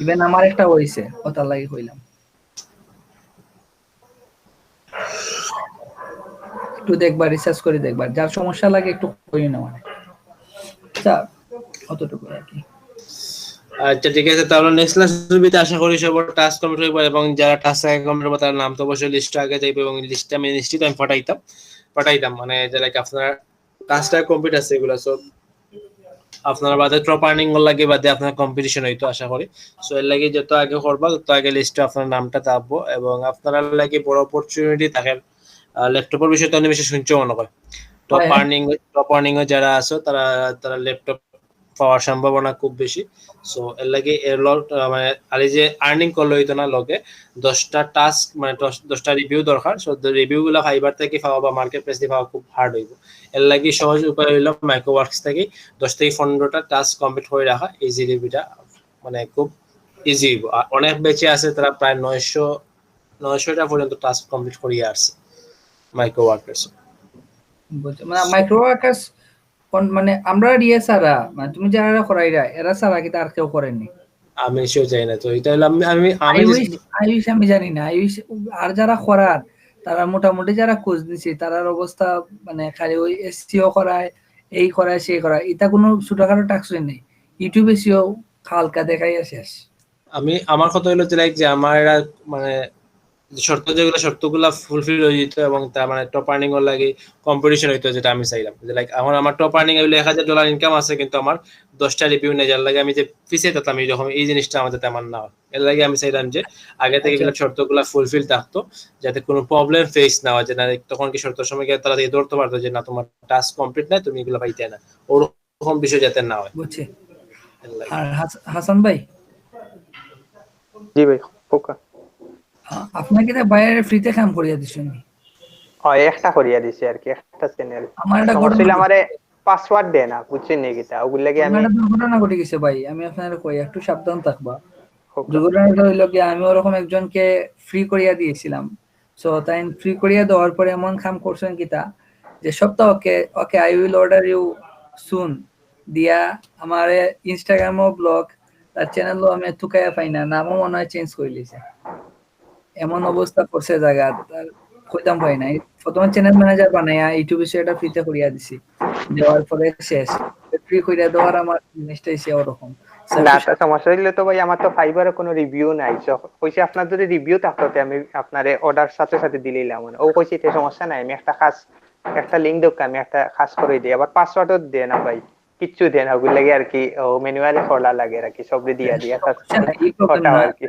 ইভেন আমার একটা হইছে, ওটার লাগি হইলাম। একটু দেখবা, রিসার্চ করে দেখবা, যার সমস্যা লাগে একটু কই না মানে। আচ্ছা অতটুকু আর কি। আচ্ছা ঠিক আছে, তাহলে নেক্সট ক্লাস সুবিধা আশা করি সবার টাস্ক কমপ্লিট হইব, এবং যারা টাস্ক কমপ্লিট হবে তার নাম তো অবশ্যই লিস্টে আগে যাইবে, এবং লিস্টটা আমি নিশ্চিত আমি পাঠাইতাম মানে যারা আপনারা টাস্কটা কমপ্লিট আছে এগুলা সব আপনারা বাদে টপ আর্নিং লাগে বাদে আপনার কম্পিটিশন হইতো আশা করি। সো এর লাগি যত আগে করবা তত আগে লিস্টে আপনার নামটা থাকবো, এবং আপনারা লাগি বড় অপরচুনিটি থাকে ল্যাপটপের বিষয়ে তো অনেক বেশি শুনছো মনে হয়। টপ আর্নিং যারা আছো তারা তারা ল্যাপটপ পাওয়ার সম্ভাবনা খুব বেশি। সো এর লাগে এর মানে আলি যে আর্নিং করলে হইতো না লগে 10টা টাস্ক মানে 10টা রিভিউ দরকার। সো রিভিউ গুলো ফাইবার থেকে পাওয়া বা মার্কেট প্লেস থেকে পাওয়া খুব হার্ড হইব। এর লাগে সহজ উপায় হইলো মাইক্রোওয়ার্কস থেকে 10 থেকে 15টা টাস্ক কমপ্লিট করে রাখা, ইজি রিভিউটা মানে খুব ইজি হইব। আর অনেক বেঁচে আছে তারা প্রায় 900টা পর্যন্ত টাস্ক কমপ্লিট করিয়ে আসছে মাইক্রোওয়ার্কস। মানে মাইক্রোওয়ার্কস মানে আমরা রিয়া সারা মানে তুমি যারা করাইরা এরা সারা কি আর কেউ করেননি? আমি সেও চাই না। তো এটা হলো আমি জানি না। আর যারা করার তারা মোটামুটি যারা খোঁজ দিছে তারার অবস্থা মানে খালি ওই এসসিও করায়, এই করায়, সেই করায়, এটা কোনো ছোটখাটো টাস্কই নেই। ইউটিউবে এসিও হালকা দেখাই শেষ। আমার কথা হলো যে লাইক যে আমার মানে শর্তগুলা ফুলফিল হয়ে যেত, এবং তার মানে টপ আর্নিং এর লাগে কম্পিটিশন হইতো, যেটা আমি চাইলাম। যে লাইক এখন আমার টপ আর্নিং হইলো $1000 ইনকাম আছে, কিন্তু আমার 10টা রিভিউ নেই, যার লাগে আমি যে পিছিয়ে যেতাম এরকম এই জিনিসটা আমাদের তেমন না হয়। এর লাগে আমি চাইলাম যে আগে থেকে এগুলো শর্তগুলা ফুলফিল থাকতো, যাতে কোনো প্রবলেম ফেস না হয়, যে না তখন কি শর্তের সময় গিয়ে তারা দিয়ে ধরতে পারতো যে না তোমার টাস্ক কমপ্লিট নাই, তুমি এগুলো পাইতে না, ওরকম বিষয় যাতে না হয়। বুঝছি। আর হাসান ভাই, জি ভাই পোকা আপনাকে তো বাইরে ফ্রিতে কাম করিয়া দিছেন? একটা করিয়া দিছি আর কি, একটা চ্যানেল। আমার একটা সমস্যা আমারে পাসওয়ার্ড দেয় না, বুঝছেন নি কিটা ওগুলা লাগি আমি একটা দুর্ঘটনা ঘটে গেছে ভাই, আমি আপনাদের কই একটু সাবধান থাকবা। দুর্ঘটনাটা হইলো কি আমি ওরকম একজনকে ফ্রি করিয়া দিয়েছিলাম। সো তাই ফ্রি করিয়া দেওয়ার পরে এমন কাম করছেন কিতা যে সপ্তাহ okay I will order you soon দিয়া আমার ইনস্টাগ্রামও ব্লগ, তার চ্যানেলও আমি থুকাইয়া পাই না, নামও মনে হয় চেঞ্জ করে লিছে। এমন অবস্থা করছে জায়গা তার কইতাম পাই নাই। প্রথমে চ্যানেল ম্যানেজার বানাইয়া ইউটিউবে সেটা ফ্রিতে করিয়া দিছি, দেওয়ার পরে শেষ ফ্রি করিয়া দেওয়ার আমার জিনিসটাই সে ওরকম। না সমস্যা হইলে তো ভাই আমার তো ফাইবারে কোনো রিভিউ নাই। কইছে আপনার যদি রিভিউ থাকতো আমি আপনারে অর্ডার সাথে সাথে দিলাম। ও কইছে এটা সমস্যা নাই, আমি একটা লিংক দেব, আমি একটা খাস করে দিই। আবার পাসওয়ার্ডও দেয় না ভাই, কিচ্ছু দেয় না। ওগুলো লাগে আর কি ও ম্যানুয়ালি খোলা লাগে আর কি, সব দিয়া আর কি।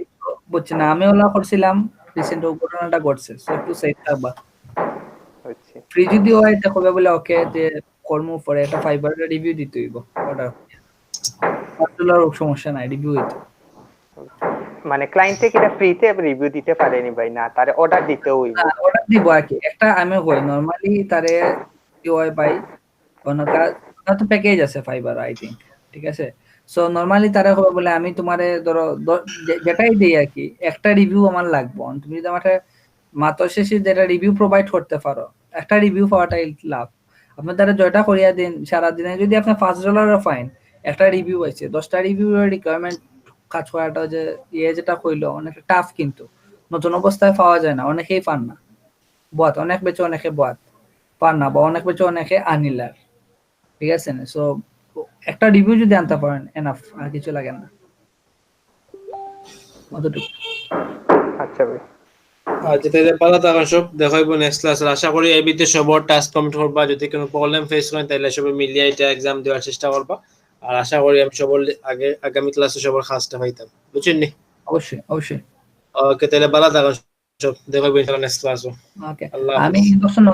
বুঝছি না, আমি ওলা করছিলাম রিসেন্ট ঘটনাটা ঘটছে, সো একটু সেফ থাকবা। হচ্ছে ফ্রি যদি হয় এটা কবে বলে ওকে যে কর্ম পরে একটা ফাইবার রিভিউ দিতে হইব, অর্ডার $5 সমস্যা নাই, রিভিউ হইতো। মানে ক্লায়েন্টে কিটা ফ্রিতে রিভিউ দিতে পারেনি ভাই, না তারে অর্ডার দিতে হইব। অর্ডার দিব আর কি একটা। আমি কই নরমালি তারে কি হয় ভাই, কোনটা তো প্যাকেজ আছে ফাইবার আই থিংক, ঠিক আছে। সো নরমালি তারা হবে বলে আমি তোমারে ধরো যেটাই দেই আর কি, একটা রিভিউ আমার লাগবে। তুমি যদি আমাকে মাত্র শেষে যেটা রিভিউ প্রোভাইড করতে পারো, একটা রিভিউ পাওয়াটাই লাভ। আপনি তারা জয়টা করিয়া দিন, সারাদিনে যদি আপনি $5 ফাইন, একটা রিভিউ আছে, 10টা রিভিউর রিকোয়ারমেন্ট কাজ করাটা যে যেটা কইলো অনেক টাফ, কিন্তু নতুন অবস্থায় পাওয়া যায় না, অনেকেই পান না। বত অনেক বেচে অনেকে বত পান না, বা অনেক বেচে অনেকে আনিলার, ঠিক আছে না। সো একটা রিভিউ যদি আনতে পারেন এনাফ, আর কিছু লাগে না। অতটুকু। আচ্ছা ভাই, আচ্ছা তাহলে ভালো থাকুন সব, দেখা হইব নেক্সট ক্লাসে। আশা করি এই ভিতরে সবার টাস্ক কমপ্লিট করবা। যদি কোনো প্রবলেম ফেস করেন তাহলে সবাই মিলিয়ে এটা এক্সাম দেওয়ার চেষ্টা করবা। আর আশা করি আমি সবার আগামী ক্লাসে সবার খাসটা পাইতাম, বুঝছেন নি? অবশ্যই অবশ্যই। ওকে তাহলে ভালো থাকুন সব, দেখা হইব নেক্সট ক্লাসে। ওকে, আল্লাহ আমি হাফেজ। দর্শন